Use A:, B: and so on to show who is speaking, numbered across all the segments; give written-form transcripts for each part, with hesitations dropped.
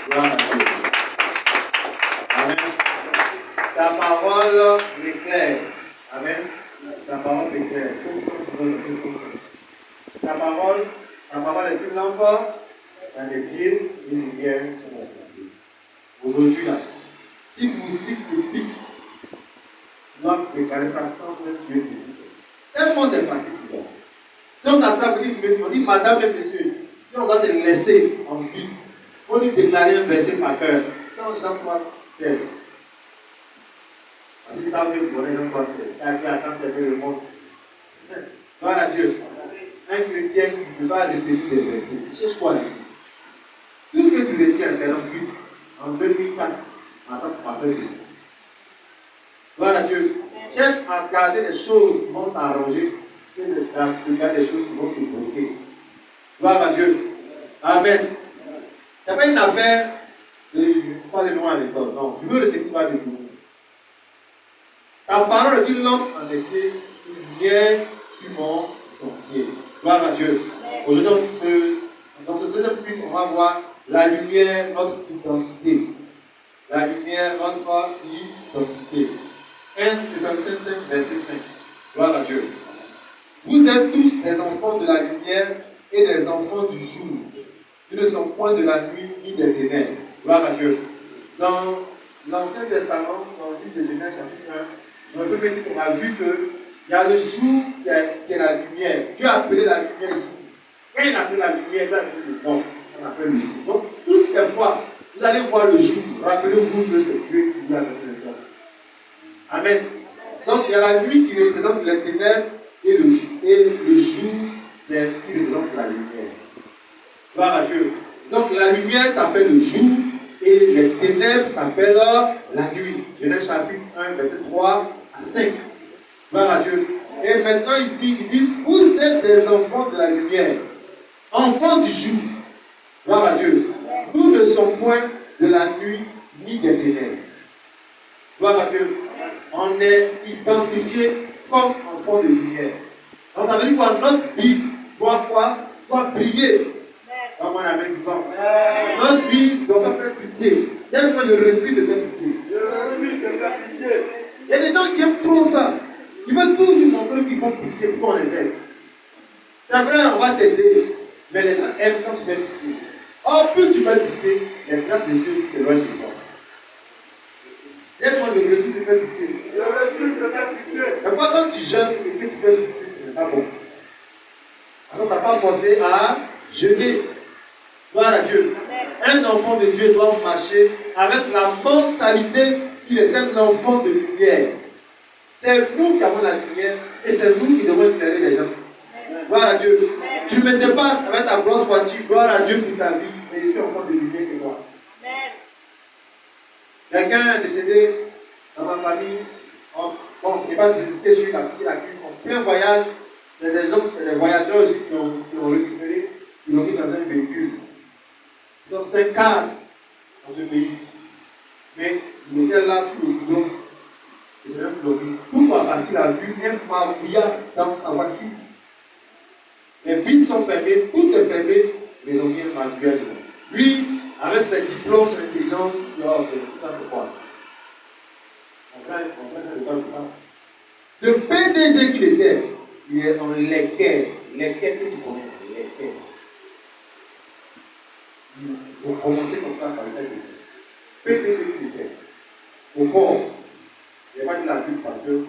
A: Gloire à Dieu. Amen. Sa parole m'éclaire. Amen. Sa parole m'éclaire. Sa parole est une lampe dans les pieds et une lumière sur mon sentier. Aujourd'hui, là, si moustique te pique, tu dois préparer ça sans que tu aies moustique. Tellement c'est facile pour toi. Si on t'attrape, on dit madame et monsieur, si on doit te laisser en vie, on lui déclarer un verset par cœur, sans jamais faire. Parce que ça veut dire qu'on est un pasteur. Tu as pu attendre le monde. Gloire à Dieu. Un chrétien qui ne peut pas retenir des versets, il cherche quoi la vie? Tout ce que tu retiens, c'est un but. En 2004, en tant que pasteur, c'est ça. Gloire à Dieu. Cherche à garder des choses qui vont t'arranger que de garder des choses qui vont te bloquer. Gloire à Dieu. Amen. Ce n'est pas une affaire de ne pas aller loin à l'école. Non, je veux retenir ça avec vous. Ta parole est une lampe en effet, une lumière sur mon sentier. Gloire à Dieu. Aujourd'hui, dans ce deuxième but, on va voir la lumière, notre identité. La lumière, notre identité. 1 Thessaloniciens 5, verset 5. Gloire à Dieu. Vous êtes tous des enfants de la lumière et des enfants du jour. Ils ne sont point de la nuit ni des ténèbres. Gloire à Dieu. Dans l'Ancien Testament, dans le livre de Genèse, chapitre 1, on peut dire qu'on a vu qu'il y a le jour qui est la lumière. Dieu a appelé la lumière jour. Quand il appelle la lumière, il a appelé le nom. On appelle le jour. Donc, toutes les fois, vous allez voir le jour. Rappelez-vous que c'est Dieu qui vous a appelé le nom. Amen. Donc, il y a la nuit qui représente les ténèbres et le jour, c'est ce qui représente la lumière. Gloire à Dieu. Donc, la lumière s'appelle le jour et les ténèbres s'appellent la nuit. Genèse chapitre 1, verset 3 à 5. Gloire à Dieu. Et maintenant, ici, il dit vous êtes des enfants de la lumière, enfants du jour. Gloire à Dieu. Nous ne sommes point de la nuit ni des ténèbres. Gloire à Dieu. On est identifié comme enfants de lumière. Donc, ça veut dire quoi? Notre vie doit briller. Comme on avait dit bon. Notre vie ne doit pas faire pitié. Tellement je refuse de faire pitié. Il y a des gens qui aiment trop ça. Ils veulent toujours montrer qu'ils font pitié pour qu'on les aide. C'est vrai, on va t'aider. Mais les gens aiment quand tu fais pitié. Or, plus tu fais pitié, les grâces de Dieu s'éloignent de toi. Tellement je refuse de faire pitié. Mais pas quand tu jeûnes et que tu fais pitié, ce n'est pas bon. Parce qu'on ne t'a pas forcé à jeûner. Gloire à Dieu. Un enfant de Dieu doit marcher avec la mentalité qu'il est un enfant de lumière. C'est nous qui avons la lumière et c'est nous qui devons éclairer les gens. Gloire à Dieu. Tu me dépasses avec ta grosse voiture. Gloire à Dieu pour ta vie. Mais je suis enfant de lumière que moi. Quelqu'un est décédé dans ma famille. Bon, il n'est pas discuté sur la crise. En plein voyage, c'est des gens, c'est des voyageurs aussi qui l'ont récupéré, qui l'ont mis dans un véhicule. Donc c'est un cadre dans ce pays. Mais il était là sur le boulot. Et c'est un flotteur. Pourquoi? Parce qu'il a vu un marbouillard dans sa voiture. Les vitres sont fermées, tout est fermé, mais ils ont mis un marbouillard dedans. Lui, avec ses diplômes, son intelligence, ça c'est quoi? Le PDG qu'il était, il est en l'équerre. L'équerre que tu connais, l'équerre. Il faut commencer comme ça par le tel dessin. PDG qu'il était, au port, il n'y a pas de la Bible parce que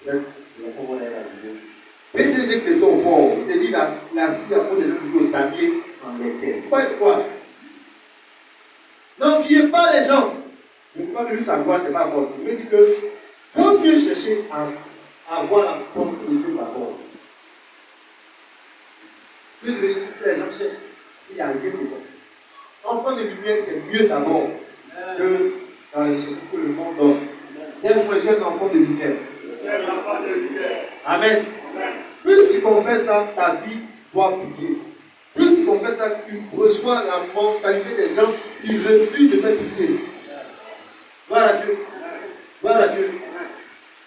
A: peut-être le pauvre est la Bible. PDG qu'il était au port, il te dit la scie à cause des gens toujours au tablier en l'équerre. Quoi? N'enviez pas les gens. Je ne veux pas que lui sa gloire, ce n'est pas bon. Je veux dire que faut mieux chercher à avoir la force de Dieu d'abord. Plus de recherche que les gens cherchent, s'il n'y a rien de bon. Enfant de lumière, c'est mieux d'abord que dans la recherche que le monde donne. Tel moi, je suis un enfant de lumière. Amen. Plus tu confesses ça, ta vie doit briller. Plus tu confesses ça, tu reçois la mentalité des gens qui refusent de faire pitié. Gloire à Dieu. Gloire à Dieu.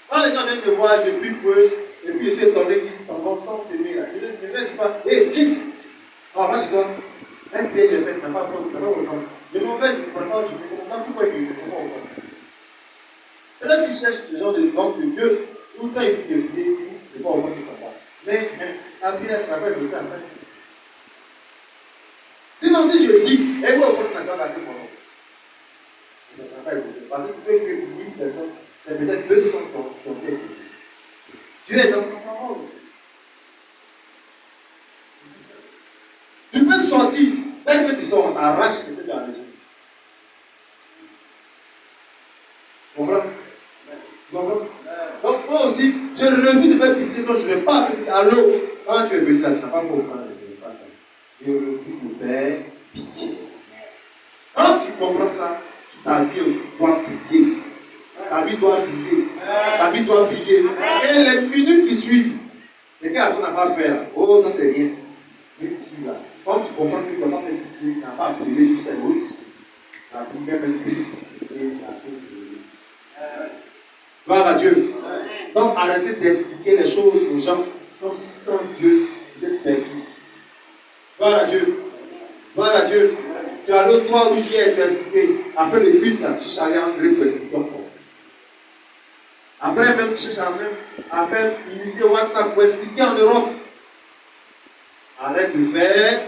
A: Quand les gens viennent me voir, je prie pour eux, et puis je suis étonné qu'ils s'en vont sans s'aimer. Je ne dis pas, hé, Fils! Alors moi je dois, un pied, je fais, je n'ai pas autant. Je m'en vais, je prends qui cherche ce genre de banque de Dieu, tout le temps il faut de prier, il ne pas au moins qu'il s'en va. Mais la prière, ça n'a pas été aussi en fait. Sinon, si je dis, et moi, au fond, je n'ai pas gardé mon nom. Ça n'a pas été possible. Parce que tu peux écrire 1000 personnes, c'est peut-être 200 qui ont été écrits. Dieu est dans sa parole. Tu peux sortir, dès que tu sors, on t'arrache ce que tu as besoin. Vous comprenez? Donc, moi aussi, je refuse de faire pitié. Non, je ne vais pas faire pitié. Allô, quand tu es venu là, tu n'as pas compris. Je refuse de faire pitié. Quand tu comprends ça, ta vie doit briller. Ta vie doit briller. Ta vie doit briller. Et les minutes qui suivent, c'est qu'elle n'a pas fait là. Oh, ça c'est rien. Mais tu suis là. Quand tu comprends que tu ne dois pas faire pitié, tu n'as pas brûlé toutes ces routes, la prière est brûlée et la chose brûlée. Gloire à Dieu. Donc arrêtez d'expliquer les choses aux gens comme si sans Dieu, vous êtes perdus. Gloire à Dieu. Gloire à Dieu. Tu as l'autre toi où hier, tu as expliqué. Après le but, là, tu cherches à aller en grec pour expliquer encore. Après, même, tu cherches à faire une idée WhatsApp pour expliquer en Europe. Arrête de faire.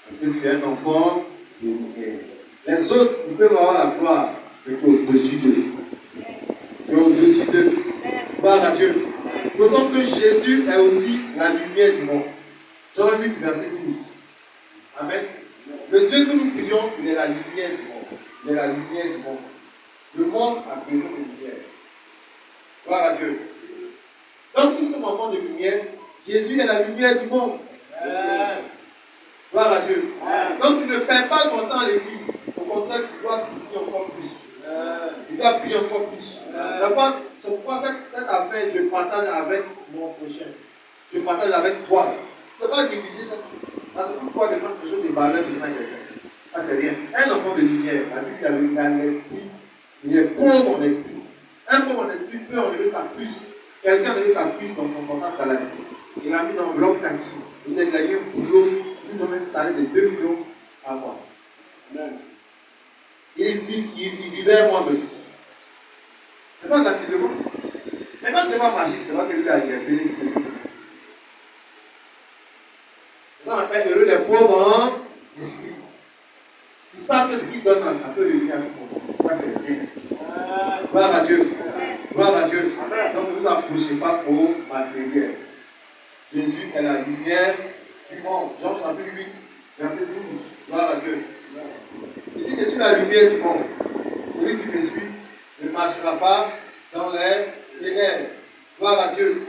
A: Parce que tu es un enfant de lumière. Les autres, ils peuvent avoir la gloire, mais tu es au-dessus d'eux. Tu es au-dessus d'eux. Gloire à Dieu. D'autant que Jésus est aussi la lumière du monde. Jean 8, verset 12. Amen. Le Dieu que nous prions, il est la lumière du monde. Il est la lumière du monde. Le monde a besoin de lumière. Gloire à Dieu. Donc, si nous sommes enfants de lumière, Jésus est la lumière du monde. Gloire à Dieu. Donc, tu ne perds pas ton temps à l'église. Au contraire, tu dois prier encore plus. Tu dois prier encore plus. D'abord, c'est pourquoi cette affaire, je partage avec mon prochain. Je partage avec toi. Tu ne peux pas négliger ça. Parce que pourquoi des fois, quelque chose de valeur de quelqu'un. Ça, c'est rien. Un enfant de lumière, la Bible, il a l'esprit. Il est pauvre en esprit. Un pauvre en esprit peut enlever sa puce. Quelqu'un a enlevé sa puce dans son contact à la vie. Il l'a mis dans le bloc kaki. Il a eu un boulot. Il donne un salaire de 2 millions à mois. Il vivait moi-même. C'est pas de la vidéo. Mais quand tu vas marcher, c'est pas que lui a béni. Ça on appelle heureux les pauvres en esprit. Ils savent que ce qu'ils donnent, ça peut revenir à tout. Ça c'est bien. Gloire à Dieu. Gloire à Dieu. Donc ne vous approchez pas au matériel. Jésus est la lumière du monde. Jean chapitre 8, verset 12. Gloire à Dieu. Il dit que je suis la lumière du monde. Celui qui me suit ne marchera pas dans les ténèbres. Gloire à Dieu.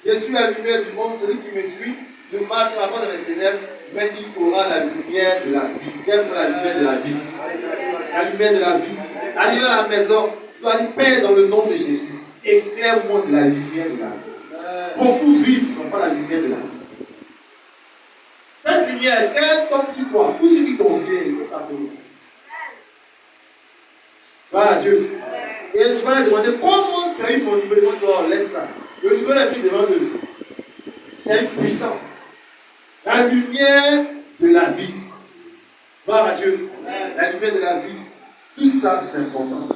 A: Je suis la lumière du monde. Celui qui me suit ne marchera pas dans les ténèbres, mais il aura la lumière de la vie. Quelle est la lumière de la vie? La lumière de la vie. Arrivé à la maison, tu dois dire, Père, dans le nom de Jésus, éclaire-moi de la lumière de la vie. Beaucoup vivent n'ont pas la lumière de la vie. Cette lumière, elle tombe sur toi. Tous ceux qui t'ont bien, il faut t'appeler. Gloire à Dieu. Et tu vas leur demander comment tu as eu mon numéro. Oh, laisse ça. Le numéro est pris devant eux. C'est une puissance. La lumière de la vie. Gloire à Dieu. La lumière de la vie. Tout ça, c'est important.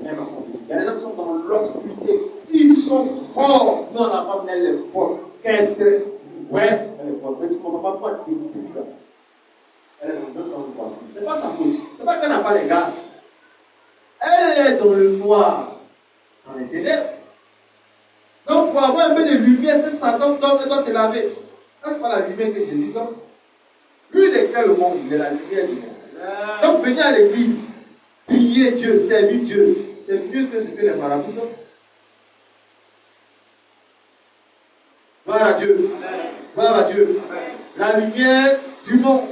A: Il y a des gens qui sont dans l'obscurité. Ils sont forts. Non, la femme, elle est forte. Qu'elle est triste. Ouais, elle est forte. Mais tu ne comprends pas pourquoi elle est détruite. Elle est dans le sens de quoi. Ce n'est pas sa faute. Ce n'est pas qu'elle n'a pas les gars. Elle est dans le noir, dans les ténèbres. Donc, pour avoir un peu de lumière, que Satan donne, elle doit se laver. Ça, ce n'est pas la lumière que Jésus donne. Lui, il éclaire le monde, il est la lumière du monde. Donc, venir à l'église, prier Dieu, servir Dieu, c'est mieux que ce que les marabouts donnent. Gloire à Dieu. Gloire à Dieu. La lumière du monde.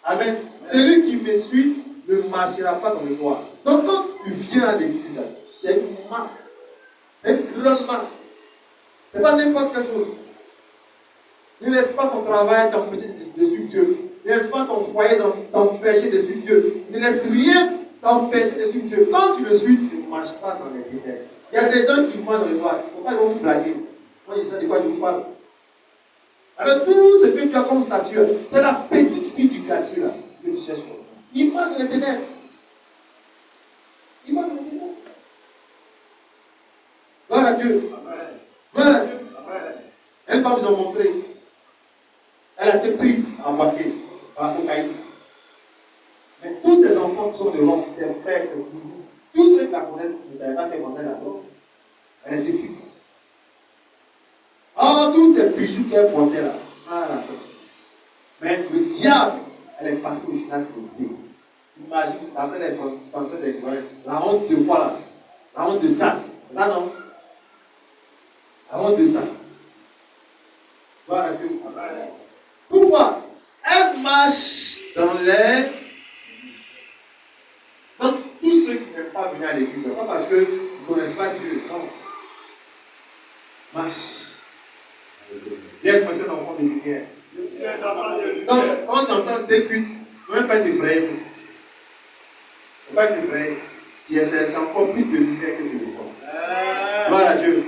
A: Amen. Celui qui me suit ne marchera pas dans le noir. Donc quand tu viens à l'église, c'est une marque. C'est une grande marque. Ce n'est pas n'importe quelle chose. Ne laisse pas ton travail t'empêcher de suivre Dieu. Ne laisse pas ton foyer t'empêcher de suivre Dieu. Ne laisse rien t'empêcher de suivre Dieu. Quand tu le suis, tu ne marches pas dans les ténèbres. Il y a des gens qui marchent dans le noir. Pourquoi ils vont vous blaguer? Moi, je sais de quoi je vous parle. Avec tout ce que tu as comme stature, c'est la petite fille du quartier là que tu cherches. Il marche dans les ténèbres. Il marche dans les ténèbres. Dieu. Gloire à Dieu. Elle va nous en montrer. Elle a été prise, embarquée par la cocaïne. Mais tous ces enfants qui sont dehors, ses frères, ses cousins, tous ceux qui la connaissent ne savaient pas qu'elle vendait la drogue. Elle était prise. Oh, tous ces bijoux qu'elle portait là. Ah, la tête. Mais le diable, elle est passée au final pour le dire. Imagine, après les Français des Coréens, la honte de quoi là? La honte de ça. Ça non? La honte de ça. Voilà Dieu. Pourquoi? Elle marche dans l'air. Donc, tous ceux qui n'aiment pas venir à l'église, pas parce qu'ils ne connaissent pas Dieu, non. Marche. Viens prêter un enfant de lumière. Donc, quand tu entends tes cuites, ne même pas t'effrayer. Ne pas t'effrayer. C'est encore plus de lumière que de l'espoir. Gloire à Dieu.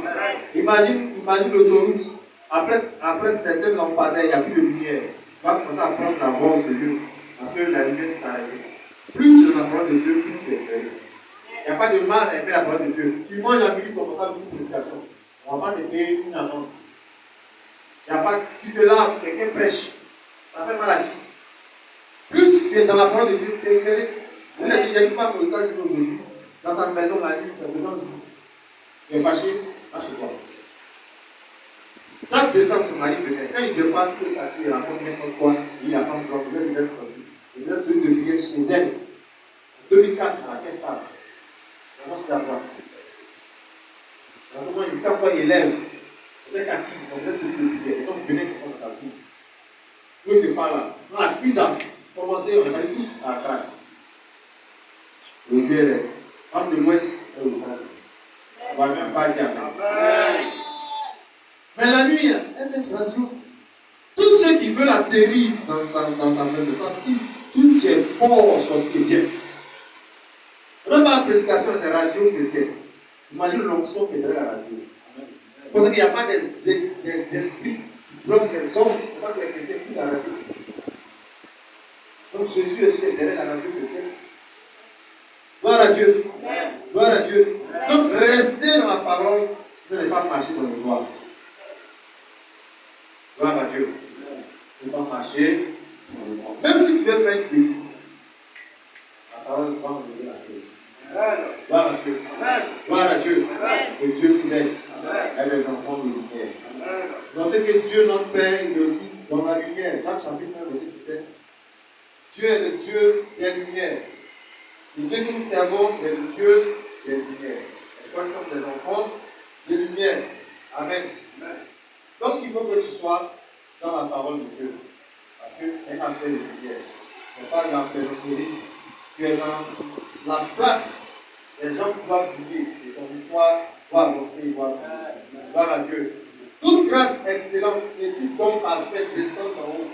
A: Imagine l'autoroute. Après certains lampadaires, il n'y a plus de lumière. Tu vas commencer à prendre la voix de Dieu. Parce que la lumière s'est arrêtée. Plus tu as la parole de Dieu, plus tu es effrayé. Il n'y a pas de mal à aimer la parole de Dieu. Tu manges à midi, tu commences à faire une prédication. On ne va pas te payer une amende. Il n'y a pas, tu te laves, quelqu'un prêche. Ça fait mal à qui? Plus tu es dans la parole de Dieu, tu es effrayé. Il y a une femme aux États-Unis aujourd'hui, dans sa maison la nuit, tu es fâché, va chez toi. Chaque décembre, son mari venait. Quand il dépasse que ta fille raconte n'importe quoi, il a pas encore, il laisse tranquille. Il laisse celui de prier chez elle. En 2004, à la caisse table. Comment je t'apprends? Comment il t'envoie élève. Peut-être à qui on laisse celui de prier. Les gens venaient qui font sa vie. Nous, il ne pas là. Dans la cuisine, commencez, on est allés tous à la craque. Le Dieu est femme de l'Ouest et le Nord. On ne va même pas dire Amen. Mais la nuit, elle est radio. Tous ceux qui veulent atterrir dans sa maison de femme, tout est fort sorcier bien. Même pas la prédication, c'est radio chrétienne. Imagine l'onction qui est derrière la radio. Parce qu'il n'y a pas des esprits qui bloquent les hommes. Il n'y a pas que les chrétiens qui la radio. Donc Jésus est derrière la radio chrétienne. Gloire à Dieu. Gloire à Dieu. Donc restez dans la parole, vous n'allez pas marcher dans le noir. Gloire à Dieu. Vous n'allez pas marcher dans le noir. Même si tu veux faire une bêtise, la parole va vous donner la chose. Gloire à Dieu. Gloire à Dieu. Que Dieu vous aide. Et les enfants de lumière. Notez que Dieu, notre Père, il est aussi dans la lumière. Jacques chapitre 1, verset 17. Dieu est le Dieu des lumières. Le Dieu que nous servons est le Dieu des lumières. Et quand nous sommes des enfants de lumière. Amen. Donc il faut que tu sois dans la parole de Dieu. Parce qu'elle a fait de lumière. Ce n'est pas dans la périphérie. Tu es dans la place. Les gens qui doivent vivre et ton histoire doit avancer, doit avancer. Gloire à Dieu. Toute grâce excellente et tout don parfait descend en haut.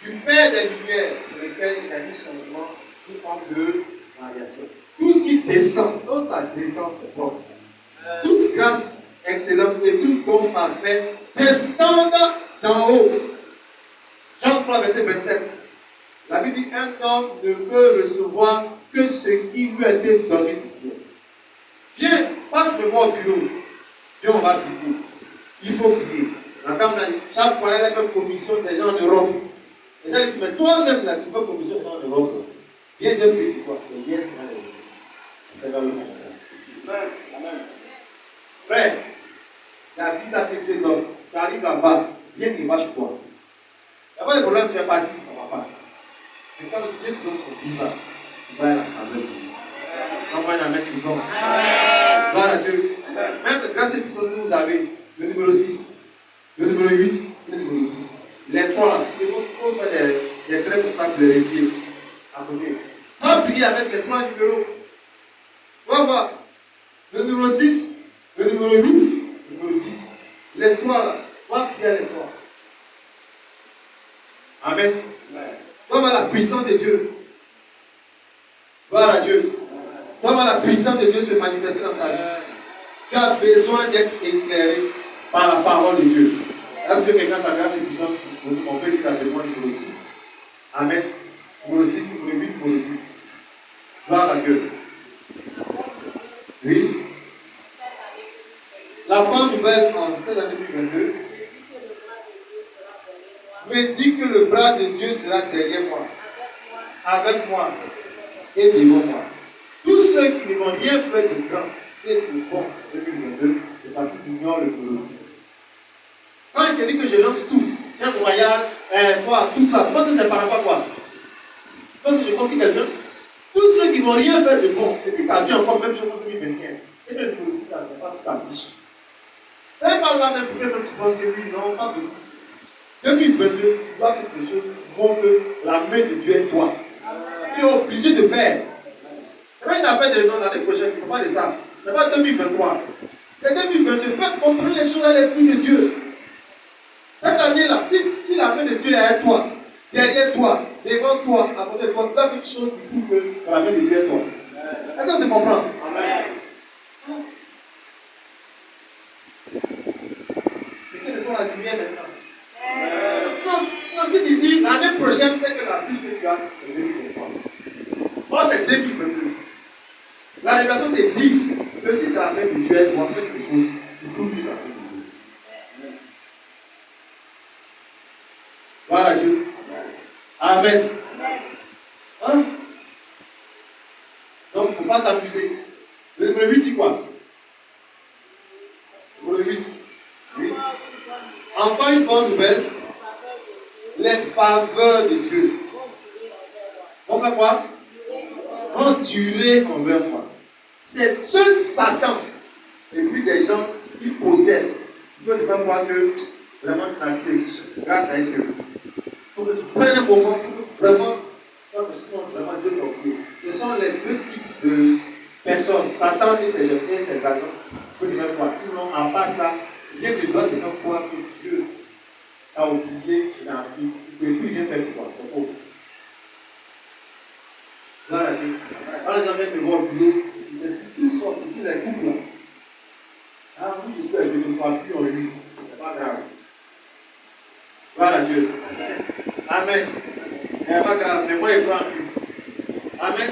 A: Du Père des lumières, sur lequel il y a eu changement sous forme de variation. Tout ce qui descend, donc ça descend, c'est bon. Toute grâce excellente et tout don parfait descendent d'en haut. Jean 3, verset 27. La Bible dit un homme ne peut recevoir que ce qui lui a été donné du ciel. Viens, passe-le-moi au bureau. Viens, on va prier. Il faut prier. La dame, chaque fois, elle a fait commission des gens en Europe. Et elle dit, mais toi-même, là, tu fais commission des gens en Europe. Viens de prier pour toi. Et viens, c'est dans le monde. Amen. Frère, la vie, ça fait que l'homme. Tu arrives là-bas, viens, il va chez toi. Il n'y a pas de problème, tu n'es pas dit, ça ne va pas. C'est quand Dieu te donne son visa, tu vas à la table. Envoie un amen qui tombe. Gloire à Dieu. Même grâce et puissance que vous avez, le numéro 6, le numéro 8, le numéro 10. Les trois là, il faut faire des traits comme ça pour les réveiller à côté. On va prier avec les trois numéros. On va voir. Le numéro 6, le numéro 8, le numéro 10. Les trois là, on va prier les trois. Amen. On va voir la puissance de Dieu. Gloire à Dieu. Comment la puissance de Dieu se manifester dans ta vie. Tu as besoin d'être éclairé par la parole de Dieu. Est-ce que quelqu'un sa grâce et puissance on peut dire rapidement numéro 6. Amen. Numéro 6, numéro 8, numéro 10. Gloire à Dieu. Oui. La femme nouvelle en cette année 2022 me dit que le bras de Dieu sera derrière moi, avec moi et devant moi. Tous ceux qui ne m'ont rien fait de grand et de bon en 2022, c'est parce qu'ils ignorent le Colosse. Quand il te dit que je lance tout, Caisse royale, tout ça, moi c'est par rapport à quoi? Parce que je confie quelqu'un, tous ceux qui ne vont rien faire de bon, et puis tu as vu encore même chose en 2021, et que le Colosse, ça n'est pas ta biche. C'est pas là même pour que tu penses que oui, non, pas possible. 2022, tu dois faire quelque chose qui montre que la main de Dieu est toi. Tu es obligé de faire. C'est pas une affaire de non, l'année prochaine, il ne faut pas de ça. C'est pas 2023. C'est 2022. Faites comprendre les choses à l'Esprit de Dieu. Cette année-là, si la main de Dieu est à toi, derrière toi, devant toi, à côté de toi, tu as quelque chose qui prouve que la main de Dieu est toi. Est-ce que tu comprends? Amen. Et quelles sont la lumière maintenant? Non, si tu dis l'année prochaine, c'est que la bûche que tu as, c'est 2023. Moi, c'est 2022. La révélation te dit que si tu as la main de Dieu, tu dois faire quelque chose, tu prouves que tu as fait quelque chose. Gloire à Dieu. Amen. Hein? Donc, il ne faut pas t'amuser. Le numéro 8 dit quoi? Le numéro 8. Oui. Encore une bonne nouvelle. Les faveurs de Dieu. On fait quoi? Vont durer envers moi. C'est seul Satan et puis des gens qui possèdent qui peuvent te faire croire que vraiment tu as été riche grâce à Dieu. Il faut que tu prennes un moment pour vraiment Dieu t'oublie. Ce sont les deux types de personnes, Satan et ses agents, qui peuvent te faire croire. Sinon, à part ça, Dieu ne doit te faire croire que Dieu t'a oublié, tu n'as plus, tu ne peux plus rien faire pour toi. C'est faux. Gloire à Dieu. Quand les gens viennent me voir au boulot, ils expliquent toutes sortes, tous les couples là. Ah oui, je ne crois plus en lui. C'est pas grave. Gloire à Dieu. Amen. C'est pas grave, mais moi je crois en lui. Amen.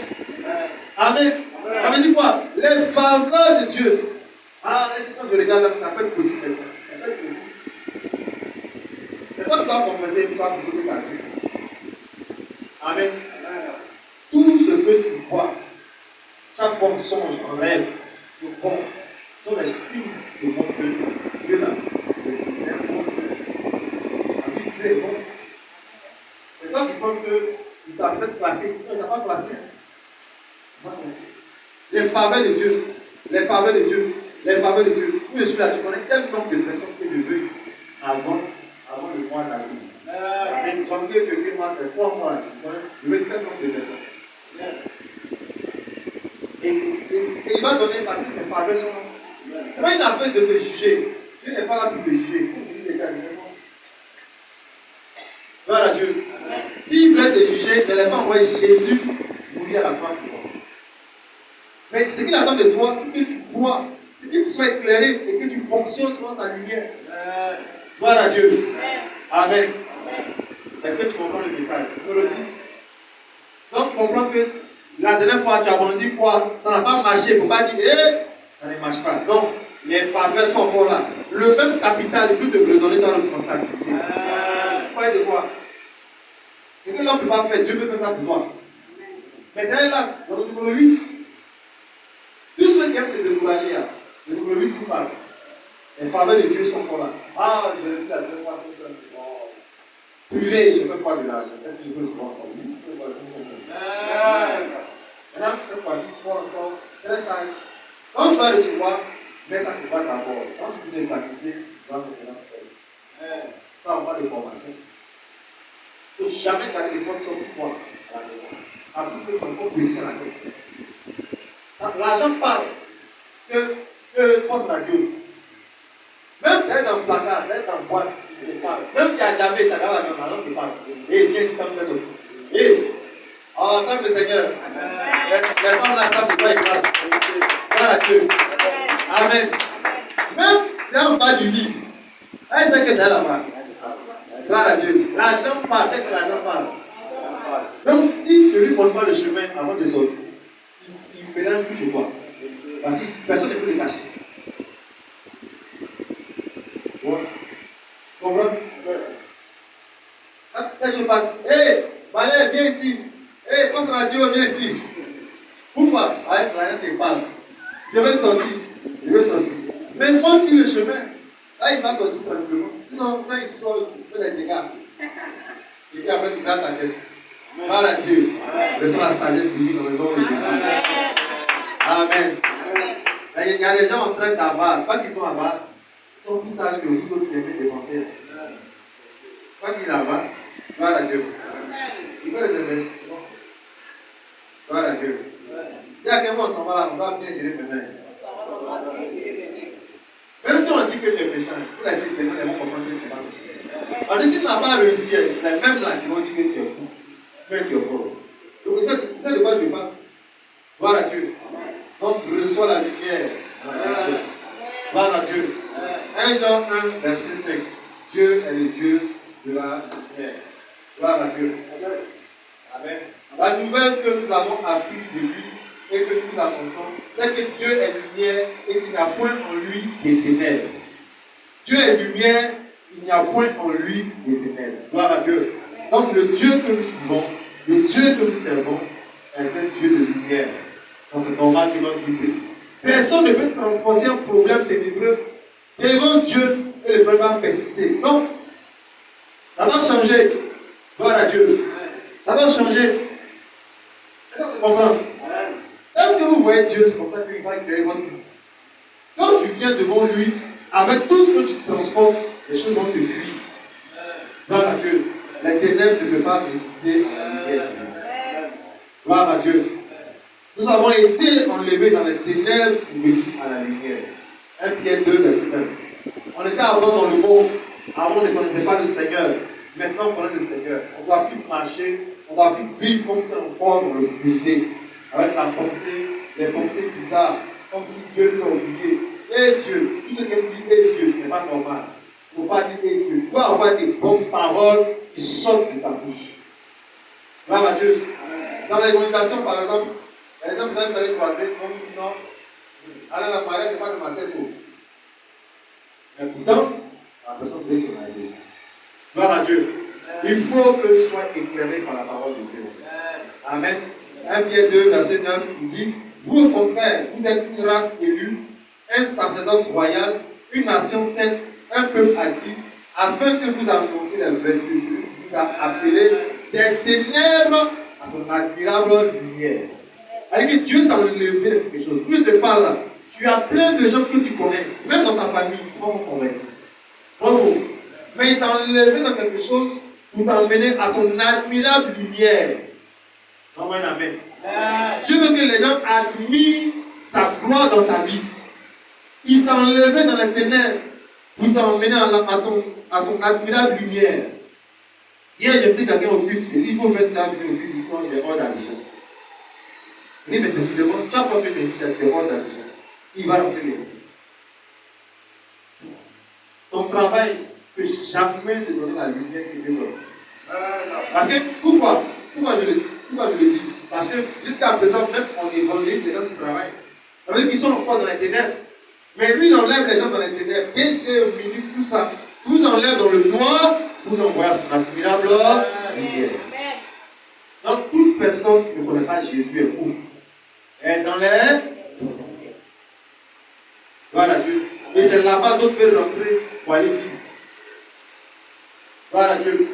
A: Amen. Ça veut dire quoi? Les faveurs de Dieu. Ah, est-ce que quand je regarde là, ça peut être petit maintenant. Ça peut être petit. C'est toi qui dois confesser une fois pour que ça arrive. Amen. Tout ce que tu vois, chaque fois que tu songes en rêve, de bon, sont les signes de mon Dieu là. C'est un bon Dieu. Dieu est bon. C'est toi qui penses qu'il t'a peut-être placé. Non, il ne t'a pas placé. Les faveurs de Dieu. Les faveurs de Dieu. Les faveurs de Dieu. Où je suis là, tu connais quel nombre de personnes que je veux ici avant le mois d'avril. C'est une grande que moi, c'est 3 mois. Je veux quel nombre de personnes. Et il va donner parce que ses faveurs sont. C'est pas une affaire de te juger. Dieu n'est pas là pour te juger. Gloire à Dieu. S'il voulait te juger, il n'allait pas envoyer Jésus mourir à la croix pour toi. Mais ce qu'il attend de toi, c'est que tu crois, c'est que tu sois éclairé et que tu fonctionnes selon sa lumière. Gloire à Dieu. Amen. Est-ce que tu comprends le message? Numéro 10. Donc, comprends que la dernière fois, tu as vendu quoi? Ça n'a pas marché. Il ne faut pas dire, ça ne marche pas. Non, les faveurs sont encore là. Le même capital, il peut te redonner, tu vas le constater. Vous voyez de quoi? Ce que l'homme ne peut pas faire, Dieu peut faire ça pour toi. Mais c'est là, dans le numéro 8. Tous ceux qui aiment se décourager, le numéro 8 vous parle. Les faveurs de Dieu sont encore là. Ah, je reçu la dernière fois, c'est ça. Purée, je ne veux pas de l'argent. Est-ce que je peux recevoir encore? Oui, je peux recevoir. Maintenant, cette fois-ci, sois encore très sage. Quand tu vas recevoir, mets ça pour voir d'abord. Quand tu peux planifier, tu vas maintenant faire. Ça, on va de formation. Il ne faut jamais garder les comptes sur toi à la maison. Après que ton compte puisse faire la tête. L'argent parle que pense à Dieu. Même si c'est dans le placard, c'est dans le boîte, il parle. Même si tu as jamais, tu as la même argent, tu parles. Et viens si tu as fait sortir. Et, oh, tant que le Seigneur, les femmes là savent de quoi ils parlent. Gloire à Dieu. Amen. Même si c'est en bas du lit, elle sait que c'est là-bas. Gloire à Dieu. L'argent parle, c'est que l'argent parle. Donc si tu ne lui montres pas le chemin avant de sortir, il ne mélange plus chez toi. Parce que personne ne peut le cacher. Comprends? Quand je parle, hé, Balai, viens ici. Hé, passe la radio, viens ici. Pourquoi? Avec la gente qui parle. Je vais sortir. Mais montre-lui le chemin. Là, il va sortir tranquillement. Sinon, quand il sort, il fait les dégâts. Et puis après, il gratte ta tête. Voilà Dieu. Laissons la sagesse divine dans le nom de Jésus. Amen. Il y a des gens en train d'avare. Pas qu'ils sont avares. Ils sont plus sages que vous autres qui aimez dépenser. Pas qu'ils avare. Voilà Dieu. Il fait les investissements. Voilà Dieu. Il y a quelqu'un, on s'en va là, on va bien gérer maintenant. Même si on dit que tu es méchant, pour la suite, les gens vont comprendre que tu es pas. Parce que si tu n'as pas réussi, les mêmes là qui vont dire que tu es fou, mais tu es fort. Donc, c'est de quoi je parle. Gloire à Dieu. Donc, reçois la lumière. Gloire à Dieu. 1 Jean 1, verset 5. Dieu est le Dieu de la lumière. Gloire à Dieu. Amen. La nouvelle que nous avons apprise de lui et que nous annonçons, c'est que Dieu est lumière et qu'il n'y a point en lui des ténèbres. Dieu est lumière, il n'y a point en lui des ténèbres. Gloire à Dieu. Donc le Dieu que nous suivons, le Dieu que nous servons, est un Dieu de lumière. Donc c'est normal que notre Bible. Personne ne peut transporter un problème ténébreux devant Dieu et le problème va persister. Non. Ça va changer. Gloire à Dieu. Ça va changer. Est-ce que tu comprends? Même que vous voyez Dieu, c'est comme ça qu'il va créer votre vie. Quand tu viens devant lui, avec tout ce que tu transportes, les choses vont te fuir. Gloire à Dieu. Les ténèbres ne peuvent pas résister à la lumière. Gloire à Dieu. Nous avons été enlevés dans les ténèbres pour venir à la lumière. 1 Pierre 2, verset 9. On était avant dans le monde. Avant, on ne connaissait pas le Seigneur. Maintenant, on connaît le Seigneur. On ne doit plus marcher, on ne doit plus vivre comme si on croit dans l'obscurité. Avec la pensée, les pensées bizarres, comme si Dieu nous a oubliés. Et Dieu, tout ce qu'elle dit, et Dieu, ce n'est pas normal. Il ne faut pas dire et Dieu. Tu dois avoir des bonnes paroles qui sortent de ta bouche. Gloire à Dieu. Dans l'évangélisation, par exemple, il y a des gens que vous allez croiser, on dit non, allez la mariage n'est pas de ma tête. Mais pourtant, la personne fait son avis. Gloire à Dieu. Il faut que tu sois éclairé par la parole de Dieu. Amen. 1 Pierre 2, verset 9, il dit, vous au contraire, vous êtes une race élue, un sacerdoce royal, une nation sainte, un peuple acquis, afin que vous annonciez la vertu de celui qui vous a appelé des ténèbres à son admirable lumière. C'est-à-dire que Dieu t'a enlevé quelque chose. Plus je te parle là, tu as plein de gens que tu connais, même dans ta famille, ils ne sont pas convaincus. Bravo. Mais il t'a enlevé dans quelque chose pour t'emmener à son admirable lumière. Amen, amen. Dieu veut que les gens admirent sa gloire dans ta vie. Il t'a enlevé dans les ténèbres pour t'emmener à son admirable lumière. Hier, j'ai dit quelqu'un au culte, il dit, il faut faire ça, venir au culte, il est hors d'argent. Il dit, mais décidément, chaque fois que je dis, il est hors d'argent. Il va rentrer les petits. Ton travail ne peut jamais te donner la lumière que Dieu donne. Parce que, pourquoi je le dis? Parce que jusqu'à présent, même en évangélise, les gens qui travaillent, ça veut dire qu'ils sont encore dans les ténèbres. Mais lui, il enlève les gens dans les ténèbres. Dès que j'ai ministre, tout ça, vous enlève dans le noir, vous envoie son admirable lumière. Donc, toute personne qui ne connaît pas Jésus est fou. Elle est dans les ténèbres. Voilà Dieu. Et c'est là-bas d'autres peuvent rentrer pour aller vivre. Gloire à Dieu.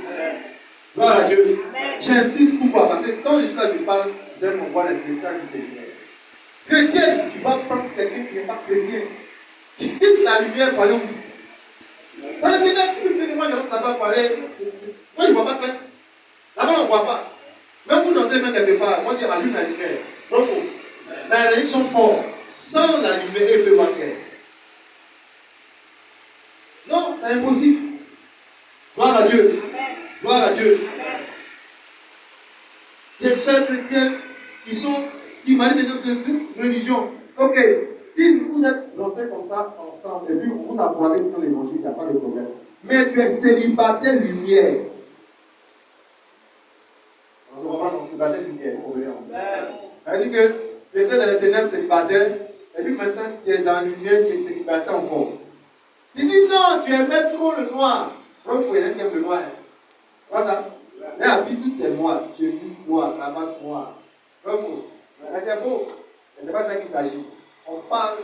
A: Gloire à Dieu. J'insiste pourquoi? Parce que quand je suis là, je parle, j'aime voir les messages du Seigneur. Chrétien, tu vas prendre quelqu'un qui n'est pas chrétien. Tu quittes la lumière pour aller où? Dans le ténèbres, plus que moi, je rentre là-bas pour aller. Moi, je ne vois pas clair. Là-bas, on ne voit pas. Même vous entrez même quelque part, moi, je allume la lumière. Donc, les réactions sont fortes. Sans la lumière, il peut voir clair. Non, c'est impossible. Gloire à Dieu. Gloire à Dieu. Des sœurs chrétiennes qui marient des gens de religion. Ok, si vous êtes rentrés comme ça ensemble et puis on vous a croisé dans l'évangile, il n'y a pas de problème. Mais tu es célibataire lumière. On se reprend dans célibataire lumière. Ça veut dire que tu étais dans les ténèbres célibataire et puis maintenant tu es dans la lumière, tu es célibataire encore. Tu dis non, tu aimais trop le noir. Donc, il faut quelqu'un qui aime le noir. Vois ça? La vie, tout est noir. Chemise noire, cravate noire. Donc, c'est beau. Mais ce n'est pas ça qu'il s'agit. On parle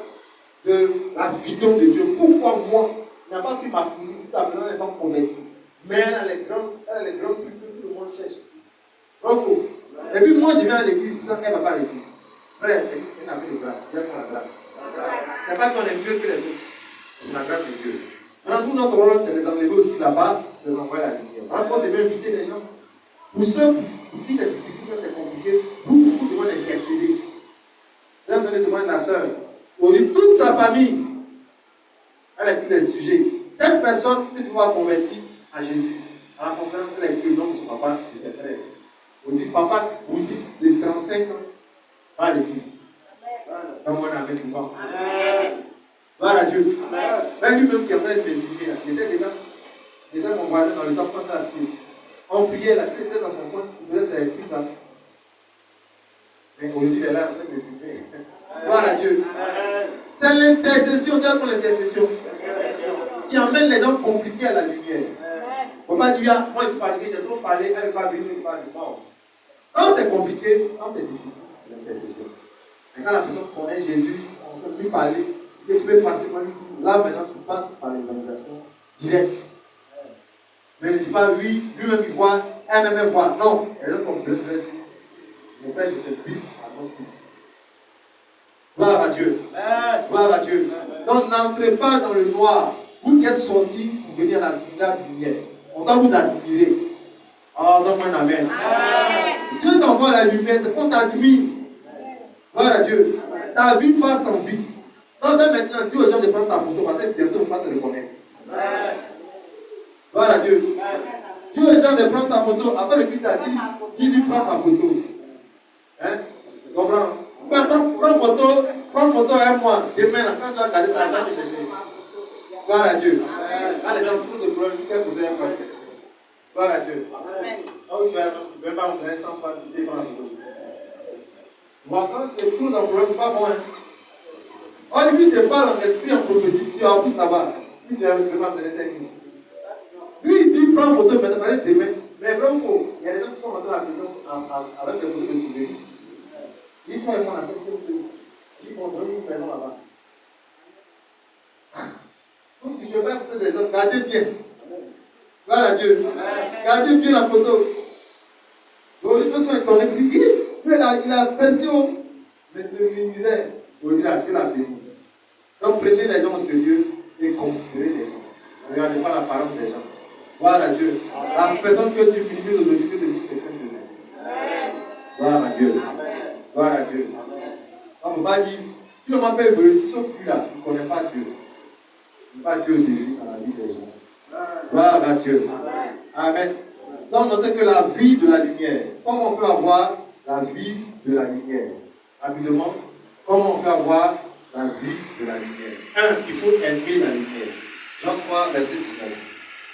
A: de la vision de Dieu. Pourquoi moi, je n'ai pas pris ma cousine, si ta maison n'est pas convertie. Mais elle a les grands trucs que tout le monde cherche. Donc, et puis moi, je viens à l'église, elle ne va pas à l'église. Frère, c'est une affaire de grâce. Dieu pour la grâce. Ce n'est pas qu'on est mieux que les autres. C'est la grâce de Dieu. Maintenant, nous, notre rôle, c'est de les enlever aussi là-bas, de les envoyer à la lumière. Maintenant, on devait inviter les gens. Pour ceux pour qui c'est difficile, c'est compliqué, vous devez intercéder. Vous allez demander à la soeur. Pour lui, toute sa famille, elle a tous les sujets. Cette personne qui doit convertir à Jésus, à la conférence, elle a écrit le nom de son papa et de ses frères. On dit, papa, vous dites de 35 ans, va à l'église. Dans mon amen, tu vois. Gloire à Dieu. Même lui-même qui a fait des milliers, il était déjà mon voisin dans le temps quand on priait, la clé était dans son coin, il faisait ses études là. Mais aujourd'hui, il est là en train de prier. Gloire à Dieu. C'est l'intercession, Dieu pour l'intercession. Il emmène les gens compliqués à la lumière. Il ne faut pas dire, moi je suis fatigué, j'ai trop parlé, elle ne veut pas venir, elle ne veut pas venir. Non. Quand c'est compliqué, quand c'est difficile, c'est l'intercession. Mais quand la personne connaît Jésus, on ne peut plus parler. Tu peux facilement lui dire, là maintenant tu passes par l'évangélisation directe. Mais ne dis pas, lui-même il voit, elle-même elle voit. Non, elle est comme Dieu. Mon frère, je te bise à notre fils. Gloire à Dieu. Gloire à Dieu. Donc n'entrez pas dans le noir. Vous qui êtes sortis pour venir à la lumière. On doit vous admirer. Oh, donne-moi un amen. Dieu t'envoie la lumière, c'est qu'on t'admire. Gloire à Dieu. Ta vie face en vie. Donc maintenant, dis aux gens de prendre ta photo parce que bientôt on va te reconnaître. Gloire à Dieu. Dis aux gens de prendre ta photo. Après le Christ a dit, dis-lui prends ma photo. Hein? Tu comprends? Prends photo avec moi. Demain, quand tu vas regarder ça, va te chercher. Gloire à Dieu. Quand les gens trouvent de problème, quelle photo est bonne? Gloire à Dieu. Donc, tu ne vais pas me donner 100 fois, tu prends la photo. Moi, quand tu trouves dans le problème, ce n'est pas bon. Hein? On lui te parle en esprit, en prophétie, tu dis, en plus là-bas. Puis tu vas me donner 5 minutes. Lui, il dit, prends photo, mais demain. Mais vrai ou faux? Il y a des gens qui sont rentrés à la maison avec des photos de souvenirs. Ils font la tête, ils vont donner une maison là-bas. Donc, je vais écouter des gens, gardez bien. Gloire à Dieu. Gardez bien la photo. Donc, les gens sont étonnés, ils disent, il a percé le misère. Aujourd'hui, Dieu l'a béni. Donc, prenez les gens au sérieux et considérez les gens. Ne regardez pas l'apparence des gens. Gloire à Dieu. La personne que tu minimises aujourd'hui, que tu dis quelqu'un de bien. Gloire à Dieu. Gloire à Dieu. On ne peut pas dire, tu ne m'appelles Brésil, sauf lui là, tu ne connais pas Dieu. Tu ne connais pas Dieu de lui dans la vie des gens. Gloire à Dieu. Amen. Donc, notez que la vie de la lumière, comment on peut avoir la vie de la lumière? Rapidement, comment on peut avoir la vie de la lumière? 1, il faut aimer la lumière. Jean 3, verset 19.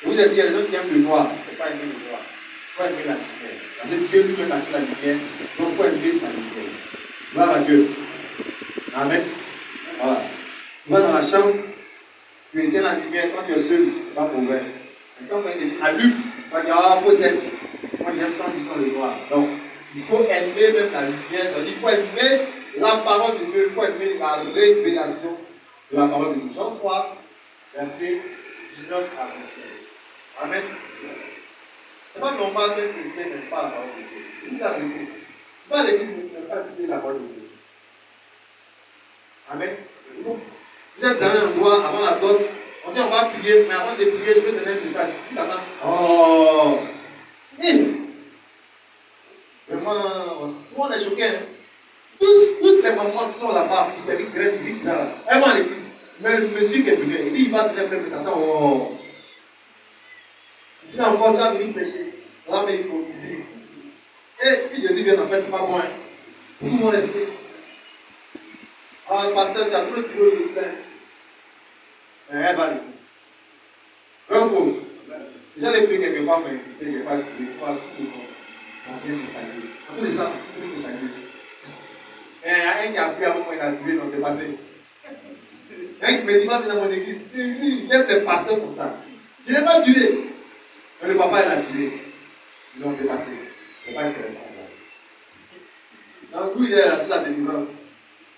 A: Je vous ai dit, il y a des gens qui aiment le noir. Il ne faut pas aimer le noir. Il faut aimer la lumière. Parce que Dieu lui-même a fait la lumière. Donc il faut aimer sa lumière. Gloire à Dieu. Amen. Voilà. Tu vas dans la chambre, tu éteins la lumière. Quand tu es seul, tu vas mauvais. Mais quand tu allumes, tu vas dire, ah, faut être. Moi, j'aime tant le noir. Donc, il faut aimer même la lumière. Il faut aimer la parole de Dieu. Il faut aimer la révélation de la parole de Dieu. Jean 3, verset 19 à 21. Amen. Ce n'est pas normal qu'un chrétien n'aime pas la parole de Dieu. C'est la vérité. Pas l'église ne peut pas écouter la parole de Dieu. Amen. Vous êtes dans un endroit avant la dot, on dit on va prier, mais avant de prier, je vais donner un message. Puis là-bas, oh! Vraiment, tout le monde est choqué. Hein? Toutes les mamans qui sont là-bas, qui servent graines, elles vont à l'église. Mais le monsieur qui est venu, il dit il va te faire mais t'attends, oh! Si encore tu vas venir prêcher, là, mais il faut viser. Et puis Jésus vient en fait, c'est pas bon. Hein? Tout le monde reste. Ah, pasteur, tu as trop de kilos de plein. Mais elle va à l'église. Bravo. Déjà, les prix quelque part, mais je n'ai pas tout le monde. On vient de saluer. Tous les ans, on vient de saluer. Et un qui a pris à moi, il a tué notre pasteur. Un qui me dit, va venir dans mon église. Il aime les pasteurs comme ça. Je n'ai pas tué. Mais le papa, il a tué. Ils l'ont dépassé. C'est pas intéressant. Donc, lui, il est là sur la délivrance.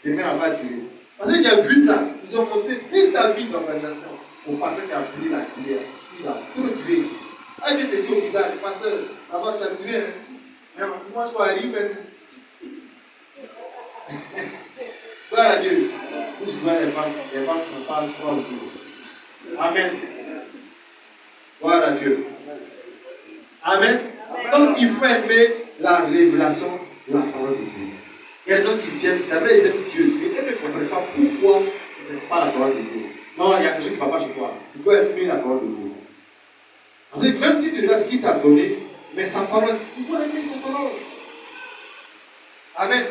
A: Demain, on va tuer. Parce que j'ai vu ça. Ils ont montré toute sa vie d'organisation au pasteur qui a pris la cuillère. Il a tout tué. Ah, je te dis au visage, pasteur, avant de tuer, hein. Mais moi, je arrive. Gloire à Dieu. Vous jouez les femmes qui ne parlent pas au Dieu. Amen. Gloire à Dieu. Amen. Donc, il faut aimer la révélation de la parole de Dieu. Il y a des gens qui viennent, c'est vrai, ils aiment Dieu, mais ils ne comprennent pas pourquoi ils n'aiment pas la parole de Dieu. Non, il y a quelque chose qui ne va pas chez toi. Tu dois aimer la parole de Dieu. Parce que même si tu regardes ce qu'il t'a donné, mais sa parole, tu dois aimer sa parole. Amen.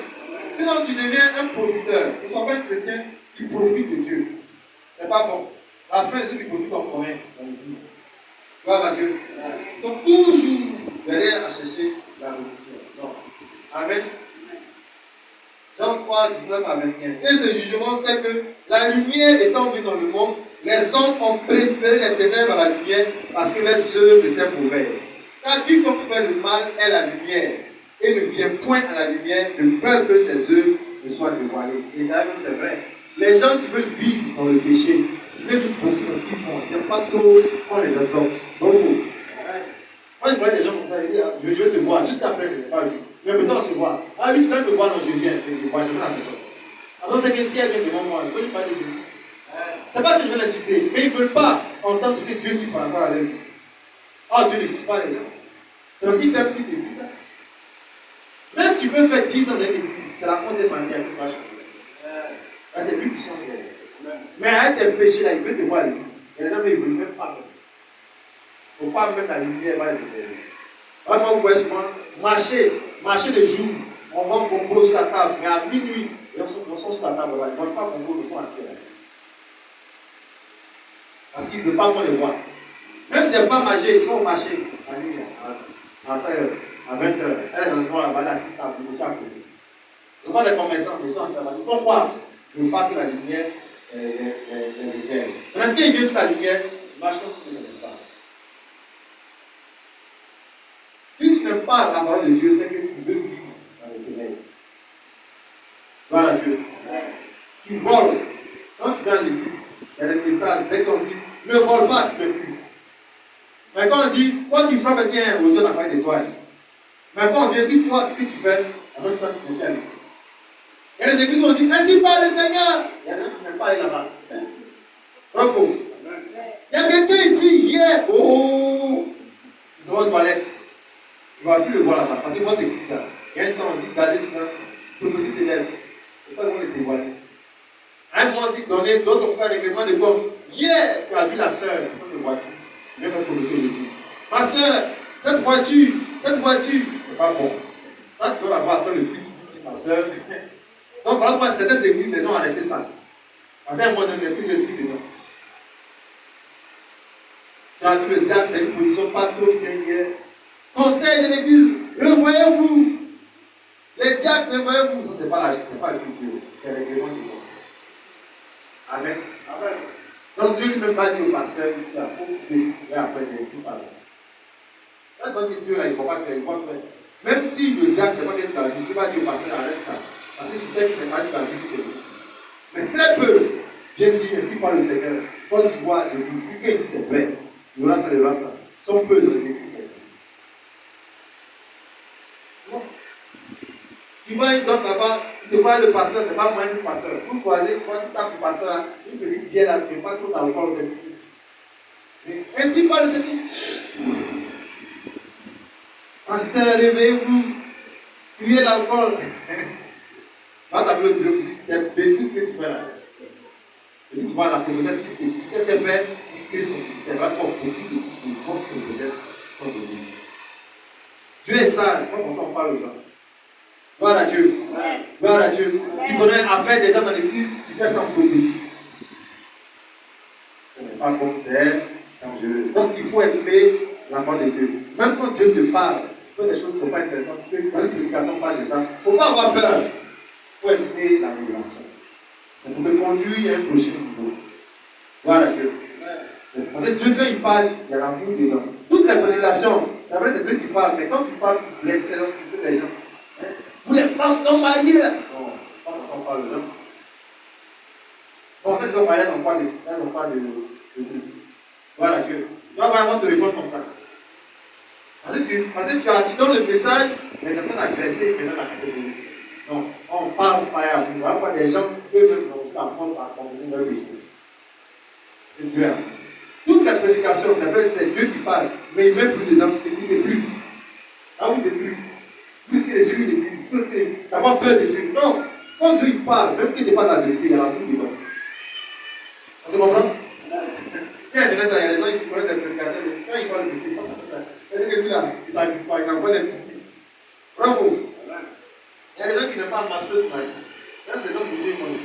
A: Sinon, tu deviens un profiteur. Tu ne sois pas un chrétien qui profite de Dieu. C'est pas bon. La fin de ceux qui profitent en commun dans l'église. Gloire à Dieu. Ils sont toujours derrière à chercher la révolution. Non. Amen. Jean 3, 19 à 21. Et ce jugement, c'est que la lumière étant venue dans le monde, les hommes ont préféré les ténèbres à la lumière parce que leurs œuvres étaient mauvaises. Car quiconque fait le mal est la lumière et ne vient point à la lumière de peur que ses œuvres ne soient dévoilées. Et d'ailleurs, c'est vrai. Les gens qui veulent vivre dans le péché, qui veulent tout profiter de ce qu'ils font, ils n'aiment pas trop qu'on les exhorte. Donc, moi, je vois des gens comme ça, ils disent, je veux te voir, juste après, je n'ai pas vu. Mais maintenant, on se voit. Ah oui, tu viens me voir, non, je viens, je vois, je viens la personne. Alors, c'est que si elle vient devant moi, je ne peux lui parler de Dieu. C'est pas que je vais l'insulter, mais ils ne veulent pas entendre ce que Dieu dit par rapport à leur vie. Ah, Dieu ne dit pas les gens. C'est parce qu'il fait plus de dit ça. Même si tu peux faire 10 ans dans l'église, c'est la 11e manière qui va changer. C'est lui qui change. Mais avec tes péchés là, il veut te voir l'église. Et les gens ne veulent même pas. Il ne faut pas mettre la lumière vers les péchés. Alors, vous voyez souvent, marcher de jour, on vend combo sur la table, mais à minuit, ils sont sur la table, ils ne vendent pas combo, ils sont à terre. Parce qu'ils ne veulent pas qu'on les voit. Même des femmes âgées, ils sont au marché, à nuit, à 20h. Elle est dans le noir, là-bas, là, c'est table, ils sont à côté. Ce sont des commerçants, ils sont à là-bas. Ils font quoi? Ils ne veulent pas que la lumière les éclaire. Maintenant, quand ils viennent sur la lumière, ils marchent comme si c'était un espace. Si tu n'aimes pas la parole de Dieu, c'est que tu veux vivre dans les ténèbres. Voilà Dieu. Tu voles. Quand tu viens à l'église, il y a des messages, dès qu'on dit, ne vole pas, tu ne peux plus. Mais quand on dit, quand tu frappes bien, au Dieu n'a pas d'étoile. Mais quand on dit, si toi, ce que tu fais, alors tu peux te faire à l'église. Il y a des églises où on dit, ainsi parle le Seigneur. Il y en a qui n'aiment pas aller là-bas. Refaux. Il y a quelqu'un ici, hier, oh, ils sont aux toilettes. Tu ne vas plus le voir là-bas, parce que moi, t'écoutes là. Il y a un temps, on dit, gardez silence, prophétie s'élève. C'est pas comment les dévoiler. À un moment, si donné, d'autres ont fait un règlement de compte. Hier, tu as vu la sœur, sans de voiture. Même un policier aujourd'hui. Ma sœur, cette voiture, c'est pas bon. Ça, tu dois l'avoir, toi, le plus petit, ma sœur. Donc, parfois, certaines églises, les gens ont arrêté ça. Parce qu'à un moment donné, l'esprit de Dieu dedans. Tu as vu le diable dans une position pas trop bien hier. Conseil de l'église, revoyez-vous. Les diacres, revoyez-vous. Ce n'est pas le Dieu, c'est le règlement du monde. Amen. Amen. Donc Dieu ne peut pas dire au pasteur qu'il a faut décider après de tout parler. Là, quand Dieu là, il ne faut pas faire, il faut faire. Même si le diacre, ce n'est pas quelque chose, il ne peut pas dire au pasteur arrête ça. Parce qu'il sait que ce n'est pas du tout de Dieu. Mais très peu viennent dire ainsi par le Seigneur. Quand tu vois le but, qu'il dit c'est vrai, il y aura ça, il y aura ça. Sont peu dans les églises. Tu vois une dame là-bas, tu te vois le pasteur, c'est pas moi le pasteur. Vous croisez, quand tu tapes le pasteur là, une petite bière là, tu n'es pas trop dans le corps de lui. Ainsi parle le Seigneur. Pasteur, réveillez-vous. Criez l'alcool. Va t'appeler le bureau, c'est bêtise que tu fais là. Et puis tu vois la prophétesse qui te dit, qu'est-ce qu'elle fait? Christ, c'est vraiment au profit de grosses prophétesses contre lui. Dieu est sage, quand on parle aux gens. Gloire à Dieu. Gloire à Dieu. Tu connais affaire des gens dans l'église qui fait sans prophétie. Ce n'est pas comme c'est dangereux. Donc il faut aimer la parole de Dieu. Même quand Dieu te parle, tu fais des choses qui ne sont pas intéressantes, tu peux dans une prédication parler de ça. Il ne faut pas avoir peur. Il faut aimer la révélation. C'est pour te conduire à un prochain niveau. Gloire à Dieu. Parce que Dieu, quand il parle, il y a l'amour dedans. Toute toutes les prédications, c'est vrai, c'est Dieu qui parle, mais quand tu parles, tu blesses les gens, tu tues les gens. Hein? Vous les femmes non mariées, là. Non, pas comme ça on parle de gens. Bon, ceux qui sont mariés n'ont pas de. Voilà, Dieu. Tu vas vraiment te répondre comme ça. Parce que tu donnes le message, mais tu es en train d'agresser, mais dans la catégorie. Non, on parle à vous. On voit des gens eux-mêmes vont apprendre à comprendre leur péché. C'est Dieu. Toute la prédication, c'est Dieu qui parle, mais il ne met plus dedans, n'écoutez plus. Là, vous détruisez. Tout ce qui est détruit, détruit. Tout ce qui est. Tu n'as pas peur de Dieu. Non, quand Dieu il parle, même qu'il n'est pas de la vérité, il y a la boue dedans. Vous comprenez? Si Internet, il y a des gens qui connaissent des prédicateurs, quand ils parlent de Dieu, ils pensent à ça. C'est que lui là, il ne s'habille pas, il envoie les missiles. Bravo. Il y a des gens qui n'aiment pas masquer toute la vie. Même des gens qui disent qu'ils m'ont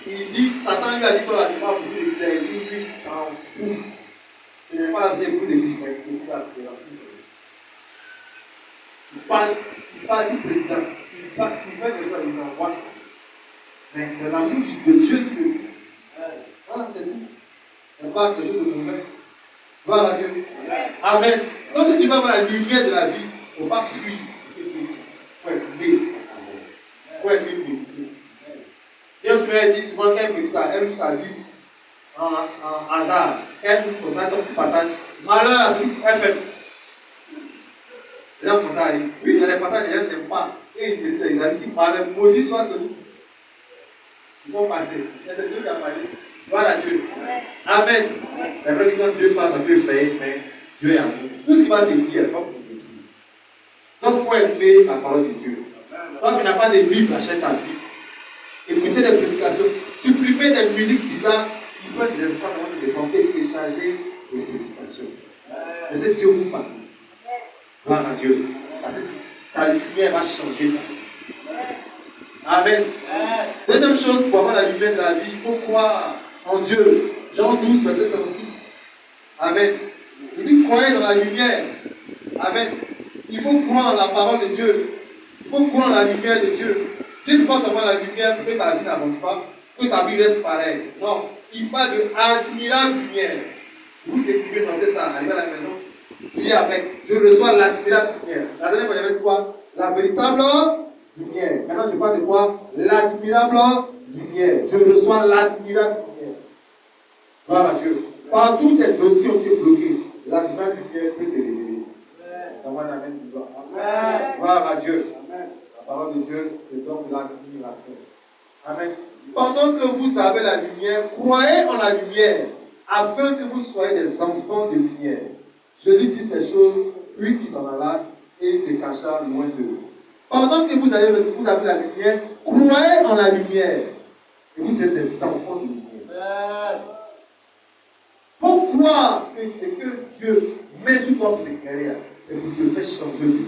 A: il dit, Satan lui a dit toi là, tu vas beaucoup d'église. Il dit, lui, il s'en fout. Ce n'est pas la vie beaucoup d'église, mais il écoute la prière. Il parle du président. Il fait des choses, il envoie. Mais c'est l'amour de Dieu que. Voilà, c'est tout. Il n'y a pas quelque chose de mauvais. Gloire à Dieu. Amen. Donc si tu vas voir la lumière de la vie, il ne faut pas fuir. Il faut être né. Il faut être né. Dieu se dit souvent qu'elle médite, elle joue sa vie en hasard. Elle joue comme ça, comme ce passage. Malheur à celui qu'elle fait. Les gens font ça. Oui, il y a des passages, les gens n'aiment pas. Et ils méditent, les amis qui parlent, maudit soit celui. Ils vont passer. C'est Dieu qui a parlé. Gloire à Dieu. Amen. C'est vrai que quand Dieu passe, ça peut effrayer, mais Dieu est amour. Tout ce qu'il va te dire, il va te dire. Donc, il faut aimer la parole de Dieu. Donc, il n'y a pas de Bible, achète ta Bible. Écoutez des prédications, supprimer des musiques bizarres, qui peuvent des espaces avant de défendre et changer les prédications. Laissez Dieu vous parler. Gloire à Dieu. Parce que sa lumière va changer. Amen. Deuxième chose, pour avoir la lumière de la vie, il faut croire en Dieu. Jean 12, verset 36. Amen. Il dit croyez dans la lumière. Amen. Il faut croire en la parole de Dieu. Il faut croire en la lumière de Dieu. Dieu ne peut pas t'avoir la lumière pour que ta vie n'avance pas, que ta vie reste pareille. Non. Il parle de admirable lumière. Vous qui pouvez demander ça, arrivez à la maison. Priez avec. Je reçois l'admirable lumière. La dernière fois, il y avait quoi? La véritable lumière. Maintenant, je parle de quoi? L'admirable lumière. Je reçois l'admirable lumière. Gloire à Dieu. Partout tes dossiers ont été bloqués. L'admirable lumière peut te révéler. Donne-moi la main du doigt. Gloire à Dieu. Amen. La parole de Dieu est donc l'admiration. Amen. Pendant que vous avez la lumière, croyez en la lumière, afin que vous soyez des enfants de lumière. Jésus dit ces choses, puis il s'en alla et il se cacha loin d'eux. Pendant que vous avez la lumière, croyez en la lumière. Et vous êtes des enfants de lumière. Il faut croire que c'est que Dieu met sur toi pour t'éclairer. C'est pour te faire changer de vie.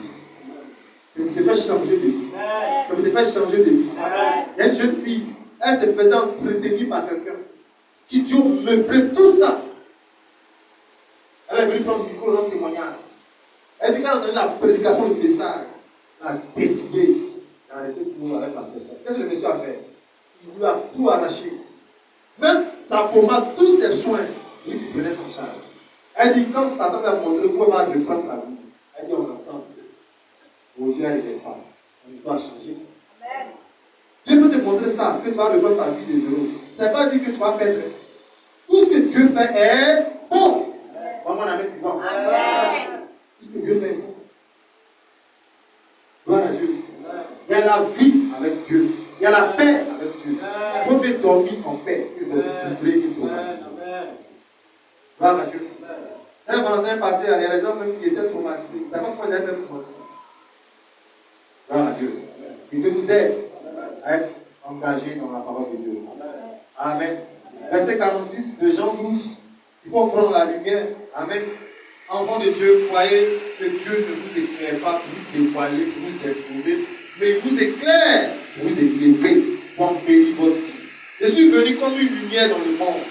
A: C'est pour te faire changer de vie. C'est pour te faire changer de vie. Il y a une jeune fille, elle se faisait entretenir par quelqu'un. Qui Dieu me plaît, tout ça. Elle est venue prendre le micro dans le témoignage. Elle dit qu'elle a entendu la prédication du message. Elle a décidé d'arrêter tout avec la personne. Qu'est-ce que le monsieur a fait? Il lui a tout arraché. Même sa pommade, tous ses soins, lui qui prenait son charge. Elle dit, quand Satan lui a montré comment reprendre sa vie, elle dit, on est ensemble. Aujourd'hui, elle n'est pas. On doit changer. Amen. Dieu peut te montrer ça, que tu vas reprendre ta vie de zéro. Ça ne veut pas dire que tu vas perdre. Tout ce que Dieu fait est bon. Maman n'a même pas. Amen. Tout ce que Dieu fait est bon. Gloire à Dieu. Il y a la vie avec Dieu. Il y a la paix avec Dieu. Il faut bien dormir en paix. Il faut doubler, il faut gloire à Dieu. C'est Valentin passé, il y a des gens même qui étaient traumatisés. Ça va pourquoi ils étaient traumatisés. Gloire à Dieu. Et Dieu nous aide à être engagés dans la parole de Dieu. Amen. Verset 46 de Jean 12. Il faut prendre la lumière. Amen. Enfants de Dieu, croyez que Dieu ne vous éclaire pas pour vous dévoiler, pour vous exposer, mais il vous éclaire pour vous éclairer, pour embellir votre vie. Je suis venu comme une lumière dans le monde,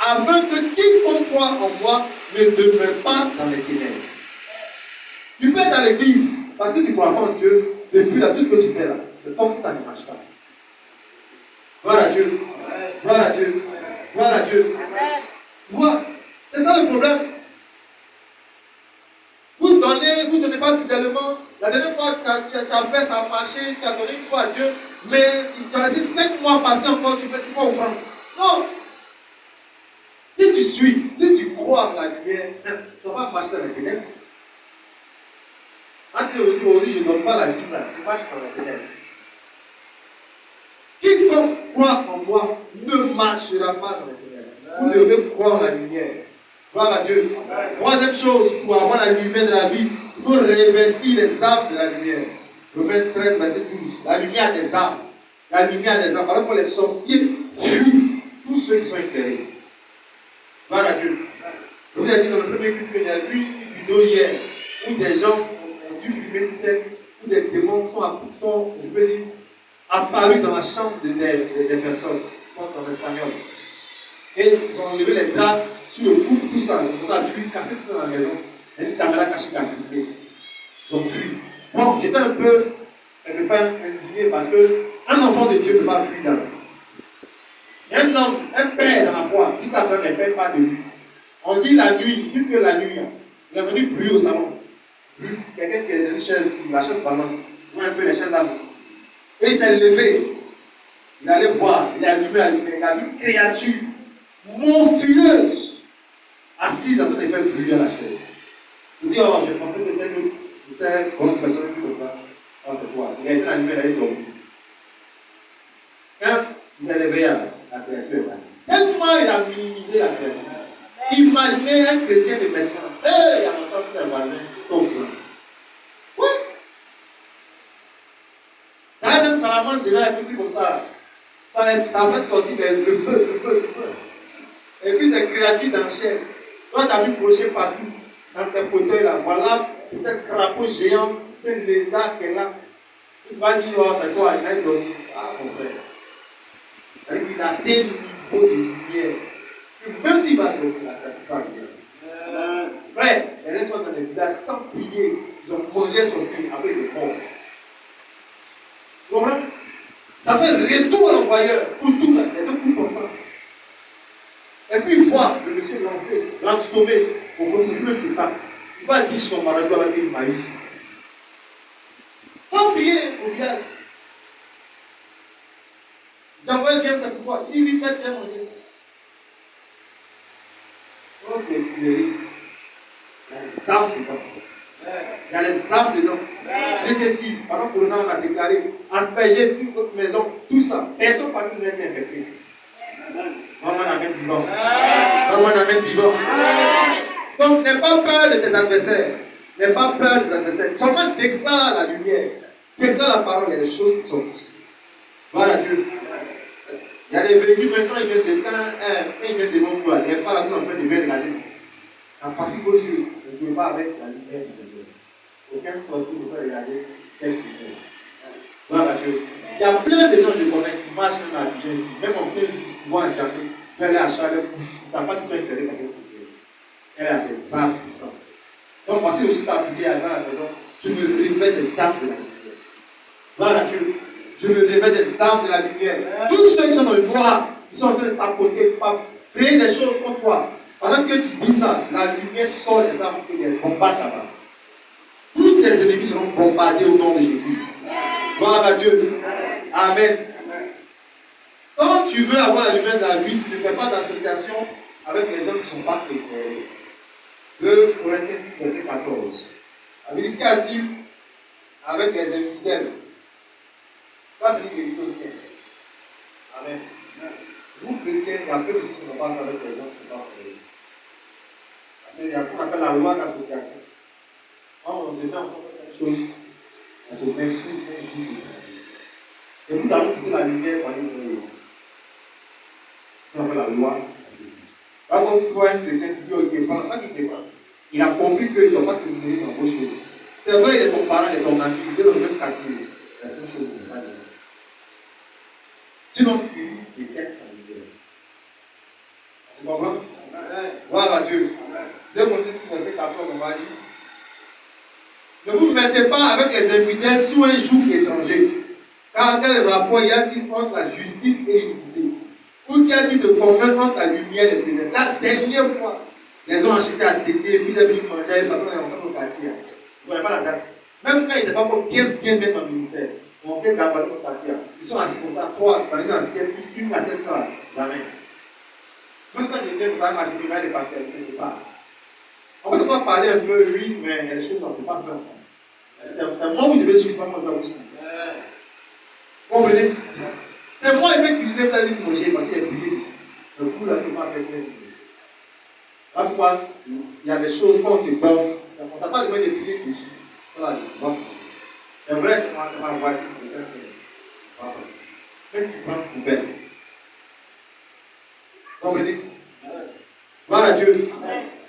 A: afin que quiconque croit en moi ne demeure pas dans les ténèbres. Tu peux être à l'église parce que tu ne crois pas en Dieu, depuis là, tout ce que tu fais là, c'est comme si ça ne marche pas. Gloire à Dieu. Gloire à Dieu. Gloire à Dieu. Voilà. C'est ça le problème. donné, vous ne donnez pas fidèlement. La dernière fois, tu as fait, ça a marché, tu as donné une fois à Dieu, mais tu as laissé 5 mois passer encore, tu fais 3 offrandes. Non! Si tu suis, si tu crois en la lumière, tu ne vas pas marcher dans les ténèbres. Aujourd'hui, je ne donne pas la dîme là, je marche dans les ténèbres. Quiconque croit en moi ne marchera pas dans les ténèbres. Vous devez croire en la lumière. Gloire à Dieu. Troisième chose, pour avoir la lumière de la vie, il faut revêtir les armes de la lumière. Romains 13, verset 12. La lumière des armes. La lumière des armes. Par exemple, les sorciers fuient tous ceux qui sont éclairés. Gloire à Dieu. Je vous ai dit dans le premier culte qu'il y a eu une vidéo hier où des gens ont dû fumer une scène où des démons sont, je peux dire, apparus dans la chambre des personnes. Je pense en espagnol. Et ils ont enlevé les draps sur le cou, tout ça. Ils ont fui, cassé tout dans la maison. Et une caméra cachée qui a filmé. Ils ont fui. Bon, j'étais un peu, quelque part, indigné parce qu'un enfant de Dieu ne peut pas fuir dans la vie. Il y a un homme, un père dans la foi, qui t'appelle ne paie pas de lui. On dit la nuit, ils disent que la nuit, il est venu bruit au salon. Quelqu'un qui est dans une chaise, la chaise balance. Il voit un peu les chaises d'avant. Et il s'est levé. Il allait voir, il a allumé la lumière. Il a vu une créature monstrueuse assise en train de faire brûler la chaise. Il dit, oh, je pensais que c'était comme une personne comme ça. Oh, c'est toi. Il a été allumé, il a dormi. Quand il s'est réveillé, la créature est là. Tellement il a minimisé la créature. Imaginez un chrétien de maintenant. Il y a longtemps que les voisins sont pleins. Oui. D'ailleurs, même Salomon déjà a écrit comme ça. Ça avait sorti le feu. Et puis ces créatures d'enchères. Toi, tu as vu crocher partout dans tes fauteuils là. Voilà, peut-être crapaud géant, un lézard qui est là. Tu vas dire, oh, c'est toi, il a dormi. Ah, mon frère. C'est-à-dire qu'il a des niveaux de lumière. Même s'il va dormir, la créature va bien. Frère, il y a des gens dans les villages sans prier. Ils ont mangé son fils avec le corps. Vous comprenez? Ça fait retour à l'envoyeur pour tout, là. Il y a deux coups comme ça. Et puis, une fois le monsieur lancé, l'a sauvé, pour continuer le temps. Il va dire son mari doit avoir une maïs. Sans prier au village. J'envoie bien ça pour toi. Il lui fait bien manger. Donc, il y a les arbres dedans. Il y a les arbres dedans. Détestif. Pendant que le on a déclaré, asperger toute votre maison, tout ça. Personne parmi nous n'est infecté. Donne-moi un amen vivant. Donne-moi un amen vivant. Donc, n'aie pas peur de tes adversaires. N'aie pas peur de tes adversaires. Seulement déclare la lumière. Déclare la parole. Il y a des choses qui sont. Voilà Dieu. Il y a des véhicules maintenant, ils viennent de quand ils viennent de mon pouvoir. Il n'y a pas la mise en train de bien regarder. En fatigue aux yeux. Ne jouez pas avec la lumière du Seigneur. Aucun sorcier ne peut regarder quelle lumière. Voilà Dieu. Il y a plein de gens que je connais qui marchent dans la vie ici. Même en plein jour, ils vont à Jamaique, ils aller à Charles, ils ne savent pas qu'ils sont éclairés par quelque chose. Elle a des armes de puissance. Donc, voici aussi ta prier à la maison. Je me révèle des armes de la lumière. Voilà Dieu. Je me révèle des armes de la lumière. Tous ceux qui sont dans le noir, ils sont en train de tapoter, créer des choses contre toi. Pendant que tu dis ça, la lumière sort des armes et les combattent là-bas. Tous tes ennemis seront bombardés au nom de Jésus. Gloire à Dieu. Amen. Quand tu veux avoir la lumière de la vie, tu ne fais pas d'association avec les gens qui ne sont pas éclairés. 2 Corinthiens 6, verset 14. La Bible, qu'y a-t-il avec les infidèles? Ça, c'est une vérité aussi. Amen. Vous, chrétiens, il y a peu de choses qui ne sont pas avec les gens qui ne sont pas éclairés. Parce qu'il y a ce qu'on appelle la loi d'association. Quand on se met ensemble quelque chose, on se met sur un jour. Et nous allons quitter la lumière pour aller dans le ce qu'on appelle la loi. Quand on voit un chrétien qui dit oh, il dépend, pas qu'il dépend. Il a compris qu'il ne doit pas se nourrir dans vos choses. C'est vrai, il est ton parent, il est ton ami, il est dans le même quartier. Il y a quelque chose qui n'est pas bien. Sinon, tu risques de être en lumière. Tu comprends? Gloire à Dieu. 2 Corinthiens 6, verset 14, on va dire. Ne vous mettez pas avec les infidèles sous un joug étranger. Car quel rapport y a-t-il entre la justice et l'iniquité? Ou qu'y a-t-il de commun entre la lumière et les ténèbres? La dernière fois, les ont acheté à Tété, puis ils ont mis manger, parce qu'on est ensemble au quartier. Vous ne connaissez pas la date. Même quand il n'était pas encore bien dans le ministère, on fait gambler pour partir. Ils sont assis comme ça, trois, dans une assiette, une assiette ça, jamais. Même quand il vient, ça va marcher, il va les passer, je ne sais pas. On peut se faire parler un peu, lui, mais il y a des choses qu'on ne peut pas faire ensemble. C'est moi qui devez suivre, pas moi qui dois vous suivre. Vous comprenez? C'est moi qui vais cuisiner, vous allez manger parce qu'il y a brillé. Le fou là, il ne peut pas faire cuisiner. Là pourquoi il y a des choses quand on te donne, on ne t'a pas demandé de prier dessus. Voilà, c'est vrai que moi, ma voiture, qu'est-ce que tu prends pour poubelle? Vous comprenez? Gloire à Dieu.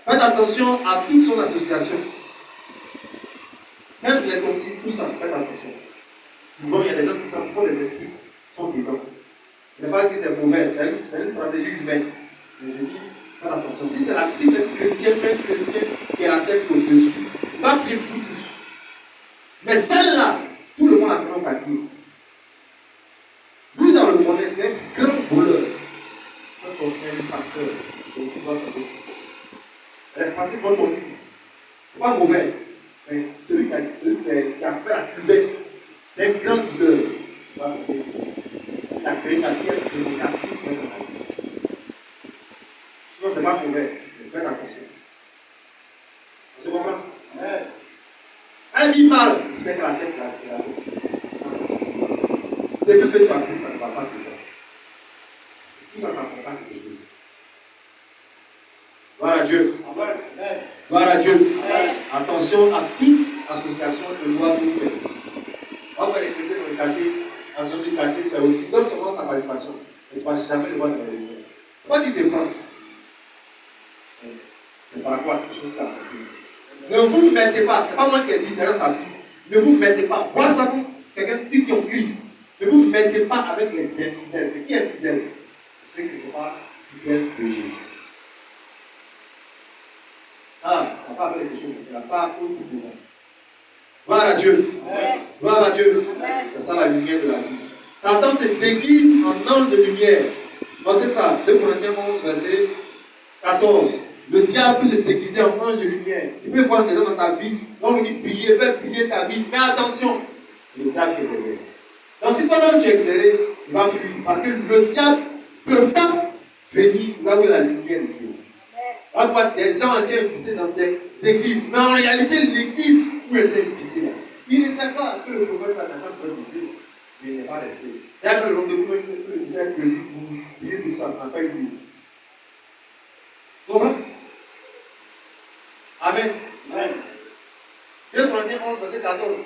A: Faites attention à toute son association. Même les toxiques, tout ça, faites attention. Souvent, il y a des gens qui transportent les esprits, sont dedans. Je ne sais pas que c'est mauvais, c'est une stratégie humaine. Mais je dis, faites attention. Si c'est chrétien, même chrétien qui est la tête au-dessus, va prier pour tous. Mais celle-là, tout le monde a pris un papier. Lui, dans le monde, c'est un grand voleur. Quand on fait un pasteur, on dit votre vie. Elle est passée votre vie. C'est pas mauvais. Mais celui qui a fait la cuvette, c'est un grand dealer. Il a créé la sienne de mon âme. Sinon, c'est pas mauvais. Mais faites attention. On se comprend? Un dit mal, c'est que la tête est la depuis que tu as pris, ça ne va pas te faire. Tout ça, ça ne prend pas quelque chose. Gloire à Dieu. Gloire à Dieu. Attention à toute association de loi que vous faites. On va faire les chrétiens dans le quartier, dans un quartier, il donne seulement sa participation. Et tu ne vas jamais le voir dans les lumières. Ce n'est pas dit c'est pas. C'est par rapport à quelque chose qui a compris. Ne vous mettez pas, ce n'est pas moi qui ai dit, c'est dans ta Bible. Ne vous mettez pas. Vois ça comme quelqu'un qui ont crié. Ne vous mettez pas avec les infidèles. Qui est fidèle? Ceux qui ne sont pas fidèles de Jésus. Ah, on n'a pas fait des choses, il n'a pas tout de monde. Gloire à Dieu. Gloire à Dieu. C'est ça la lumière de la vie. Satan se déguise en ange de lumière. Notez ça, 2 Corinthiens 11, verset 14. Le diable peut se déguiser en ange de lumière. Il peut voir des gens dans ta vie, donc il dit briller, faire briller ta vie. Mais attention, le diable est éclairé. Donc si toi-même tu es éclairé, il va fuir. Parce que le diable ne peut pas venir là où il y a la lumière de Dieu. Là, des gens ont été invités dans des églises, mais en réalité, l'église où ils étaient invités là, il ne sait pas que le prophète a maintenant prédit, mais il n'est pas resté. D'ailleurs, le rendez-vous que le disait que vous priez tout ça, ça n'a pas eu lieu. Comment? Amen. 2 Corinthiens 11, verset 14.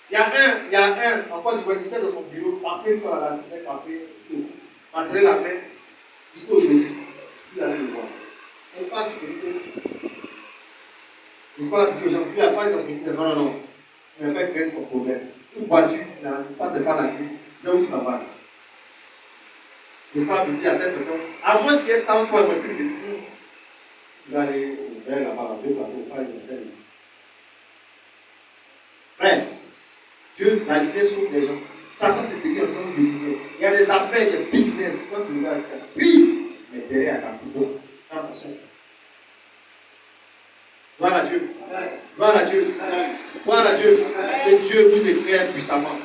A: Il y a un, encore du voisinage de son bureau, après une fois à la fenêtre, après tout. M'a serré la main, jusqu'à aujourd'hui, il allait le voir. On passe sur le je ne sais pas la plus gens, lui a parlé dans son église, non, il a fait créer son problème. Une voiture, il n'a pas c'est pas la clé, c'est où tu vas voir. Je ne sais pas me dire à telle personne, à moins qu'il y ait 100 fois, il ne plus de tout. Il va aller vers là-bas, deux plateaux, pas les hôtels. Frère, Dieu, la lumière sauve les gens. Satan s'est déguisé en tant que lumière. Il y a des affaires, des business, quand tu regardes, prie, mais derrière à ta prison. Attention. Gloire à Dieu. Gloire à Dieu. Gloire à Dieu. Que Dieu vous éclaire puissamment.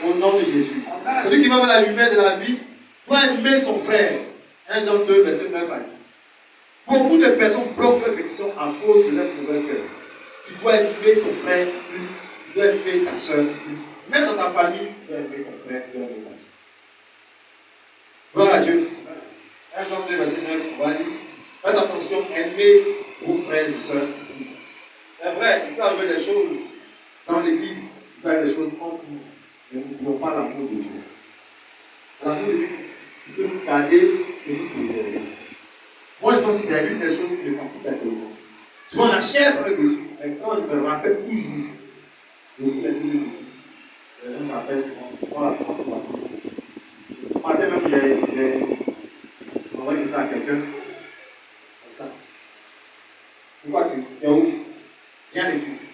A: Au nom de Jésus. Celui qui va voir la lumière de la vie doit aimer son frère. 1 Jean 2, verset 9 à 10. Beaucoup de personnes bloquent leur pétition à cause de leur mauvais cœur. Tu dois aimer ton frère plus. Tu dois aimer ta soeur plus. Même dans ta famille, tu dois aimer ton frère, tu dois aimer ta soeur. Gloire à Dieu. 1 Jean 2, verset 9, on va lire. Faites attention, aimez vos frères et sœurs. C'est vrai, il peut y avoir des choses dans l'église, il peut y avoir des choses entre nous, mais nous ne pouvons pas l'amour de Dieu. L'amour de Dieu, il peut nous garder et nous préserver. Moi, je pense que c'est l'une des choses qui me font tout à fait. Souvent, la chair prend dessus, mais quand je me rappelle toujours de ce que l'Esprit de Dieu dit, je me rappelle souvent, la prendre pour la vie. Ce matin même, j'ai envoyé ça à quelqu'un. Pourquoi tu es où? Viens à l'église.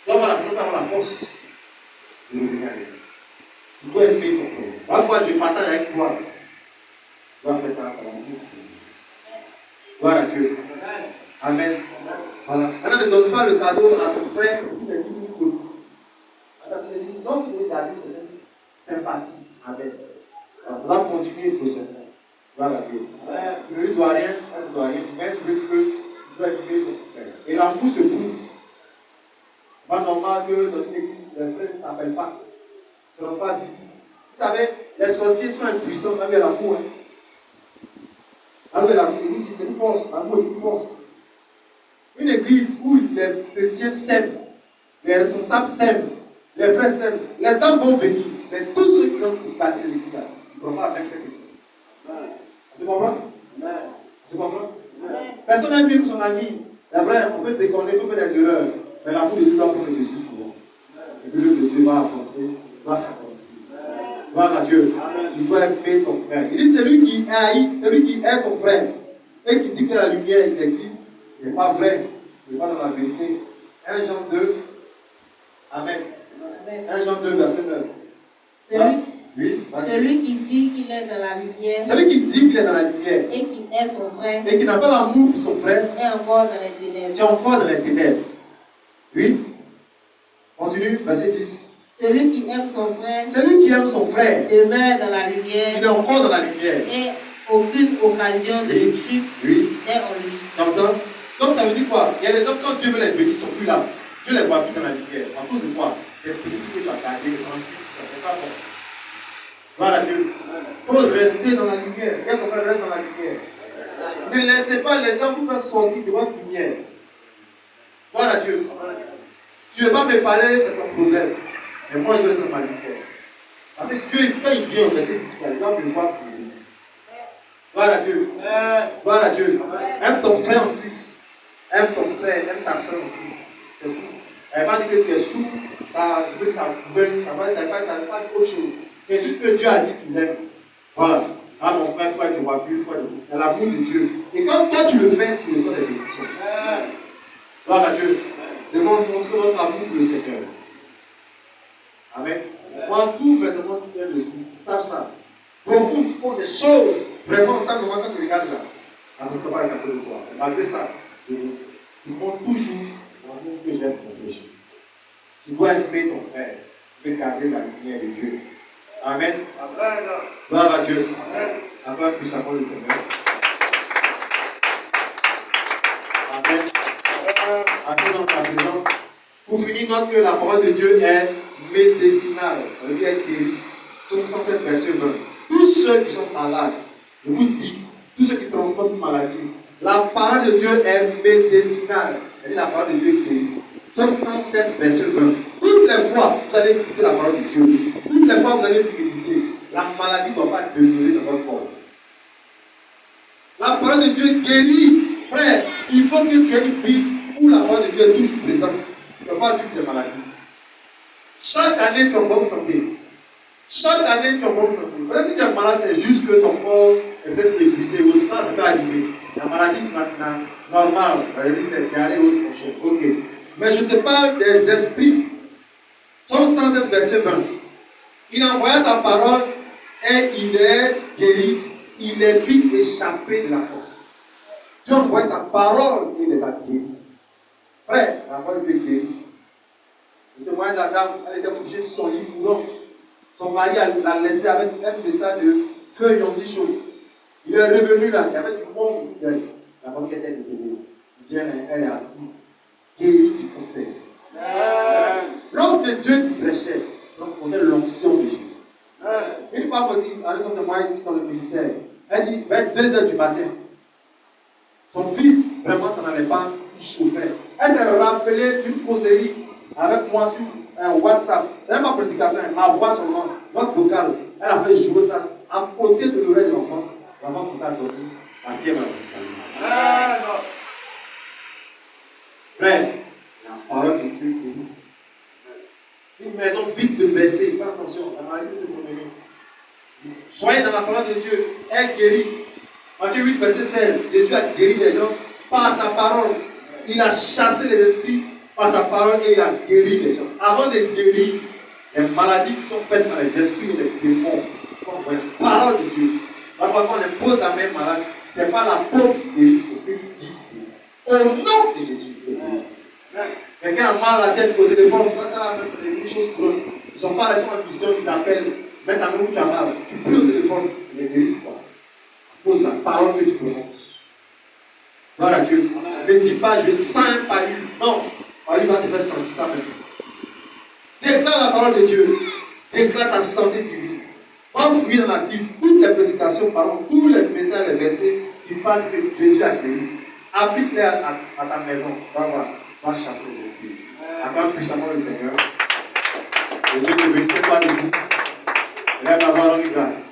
A: Tu dois avoir la force de venir à l'église. Tu dois aimer ton frère. Voilà pourquoi je partage avec toi. Tu dois faire ça par l'amour. Gloire à Dieu. Amen. Voilà. Maintenant, ne donne pas le cadeau à ton frère qui s'est dit une copie. Donc, il faut garder cette sympathie avec. Ça va continuer prochainement. Voilà. Tu ne lui dois rien, elle ne doit rien. Même tu dois aimer ton frère. Et l'amour se prouve. Pas normal que dans une église, les frères ne s'appellent pas. Ils ne seront pas visites. Vous savez, les sorciers sont impuissants avec l'amour. Avec l'amour, c'est une force. L'amour est une force. Une église où les chrétiens s'aiment, les responsables s'aiment, les frères s'aiment, les hommes vont venir. Mais tous ceux qui ont gâté l'église, ils ne pourront pas avec cette église. Tu comprends? Tu comprends? Personne n'aime mieux que son ami. C'est vrai, on peut déconner, on peut faire des erreurs. Mais l'amour de Dieu doit prendre le dessus souvent. Et puis le Dieu va avancer, va s'avancer. Gloire à Dieu. Tu dois aimer ton frère. Il dit celui qui haït, celui qui hait son frère et qui dit que la lumière est qui n'est pas vrai, n'est pas dans la vérité. 1 Jean 2. Amen. 1 Jean 2, verset 9.
B: Celui qui dit qu'il est dans la lumière.
A: Celui qui dit qu'il est dans la lumière.
B: Et qui hait son frère.
A: Et qui n'a pas l'amour pour son frère.
B: Est encore dans les ténèbres.
A: Tu es encore dans les ténèbres. Oui. Continue, verset 10.
B: Celui qui aime son frère.
A: Celui qui aime son frère.
B: Demeure dans la lumière.
A: Il est encore dans la lumière.
B: Et aucune occasion de le chute est en lui.
A: T'entends? Donc ça veut dire quoi? Il y a des hommes, quand Dieu veut les bénir, ils ne sont plus là. Dieu les voit plus dans la lumière. En cause de quoi? Les petits qui ne sont pas gardés, ça ne fait pas bon. Voilà Dieu. Il faut rester dans la lumière. Quel frère reste dans la lumière? Ne laissez pas les gens vous faire sortir de votre lumière. Voilà Dieu. Tu ne veux pas me parler, c'est ton problème. Mais moi, je reste dans ma lumière. Parce que Dieu, quand il vient au verset 10, les gens me voient pour lui. Gloire à Dieu. Gloire à Dieu. Aime ton frère en Christ. Aime ton frère, aime ta soeur en Christ. C'est tout. Elle va dire que tu es sourd, ça veut, ça va pas dire autre chose. C'est juste que Dieu a dit qu'il l'aime. Voilà. Ah mon frère, pourquoi tu ne vois plus? C'est l'amour de Dieu. Et quand toi tu le fais, tu le donnes des bénédictions. Gloire à Dieu. Devons montrer notre amour pour le Seigneur. Amen. Moi, tout vêtement, si tu aimes le tout, savent ça. Beaucoup font des choses, vraiment, en tant que moment, quand tu regardes là, ça ne peut pas être un peu de toi. Malgré ça, ils font toujours l'amour que j'aime pour péché. Tu dois aimer ton frère, tu veux garder la lumière de Dieu. Amen. Gloire à Dieu. Amen. Puissamment le Seigneur. Amen. Amen dans sa présence. Pour finir, note que la parole de Dieu est médicinale. Ça veut dire guérie. Psaume 107, verset 20. Tous ceux qui sont malades, je vous dis, tous ceux qui transportent une maladie, la parole de Dieu est médicinale. C'est-à-dire la parole de Dieu est guérie. Psaume 107, verset 20. Toutes les fois, vous allez écouter la parole de Dieu. Toutes les fois, vous allez méditer. La maladie ne doit pas demeurer dans votre corps. La parole de Dieu guérit. Frère, il faut que tu aies une vie où la parole de Dieu est toujours présente. Tu ne peux pas vivre de maladie. Chaque année, tu es en bonne santé. Chaque année, tu es en bonne santé. Peut-être si tu es malade, c'est juste que ton corps est peut-être épuisé ou ça peut arriver. La maladie normale, c'est diarrhée ou autre chose. Ok. Mais je te parle des esprits. Psaume 107, verset 20. Il envoya sa parole et il est guéri. Il est vite échappé de la force. Dieu envoie sa parole et il les a guéris. Frère, la parole de Dieu guérit. Le témoignage de la dame, elle était couchée sur son lit mourante. Son mari l'a laissé avec un message de feu yondi chaud. Il est revenu là, il y avait du monde autour d'elle. La femme qui était décédée. Elle est assise, guérie du cancer. L'homme de Dieu qui prêchait, donc on est l'onction de Jésus. Une femme aussi, à son témoignage dans le ministère, elle dit vers 2h du matin, son fils, vraiment, ça n'allait pas, il chauffait. Elle s'est rappelée d'une causerie avec moi sur un WhatsApp. Ce n'est pas prédication, ma voix seulement, notre vocal. Elle a fait jouer ça à côté de l'oreille de l'enfant. L'enfant pour ça dormi, la pierre m'a dit. Frère, la parole de Dieu guérit. Une maison vide de blessés, fais attention, la maladie de mon ami. Soyez dans la parole de Dieu, elle guérit. Matthieu 8, verset 16, Jésus a guéri les gens par sa parole. Il a chassé les esprits par sa parole et il a guéri les gens. Avant de guérir, les maladies qui sont faites par les esprits ou les démons, sont la parole de Dieu. Parfois, quand on impose la même malade, ce n'est pas la peau qui guérit, c'est ce qu'il dit. Au nom de Jésus. Quelqu'un a mal à la tête au téléphone, ça c'est la même chose pour eux. Ils sont pas restés en mission, ils appellent, mettent la main où tu as mal. Tu pries au téléphone, il est guéri quoi. Pose la parole que tu prononces. Gloire à Dieu. Ne dis pas, je sens un palu. Non, palu va te faire sentir ça même. Déclare la parole de Dieu. Déclare ta santé divine. Va fouiller dans la Bible toutes les prédications, tous les messages, les versets qui parlent que Jésus a guéri. Applique-les à ta maison. Va voir. Va chasser les esprits. Acclame puissamment le Seigneur. Et Dieu te bénisse. Fais-toi debout. Lève la parole de grâce.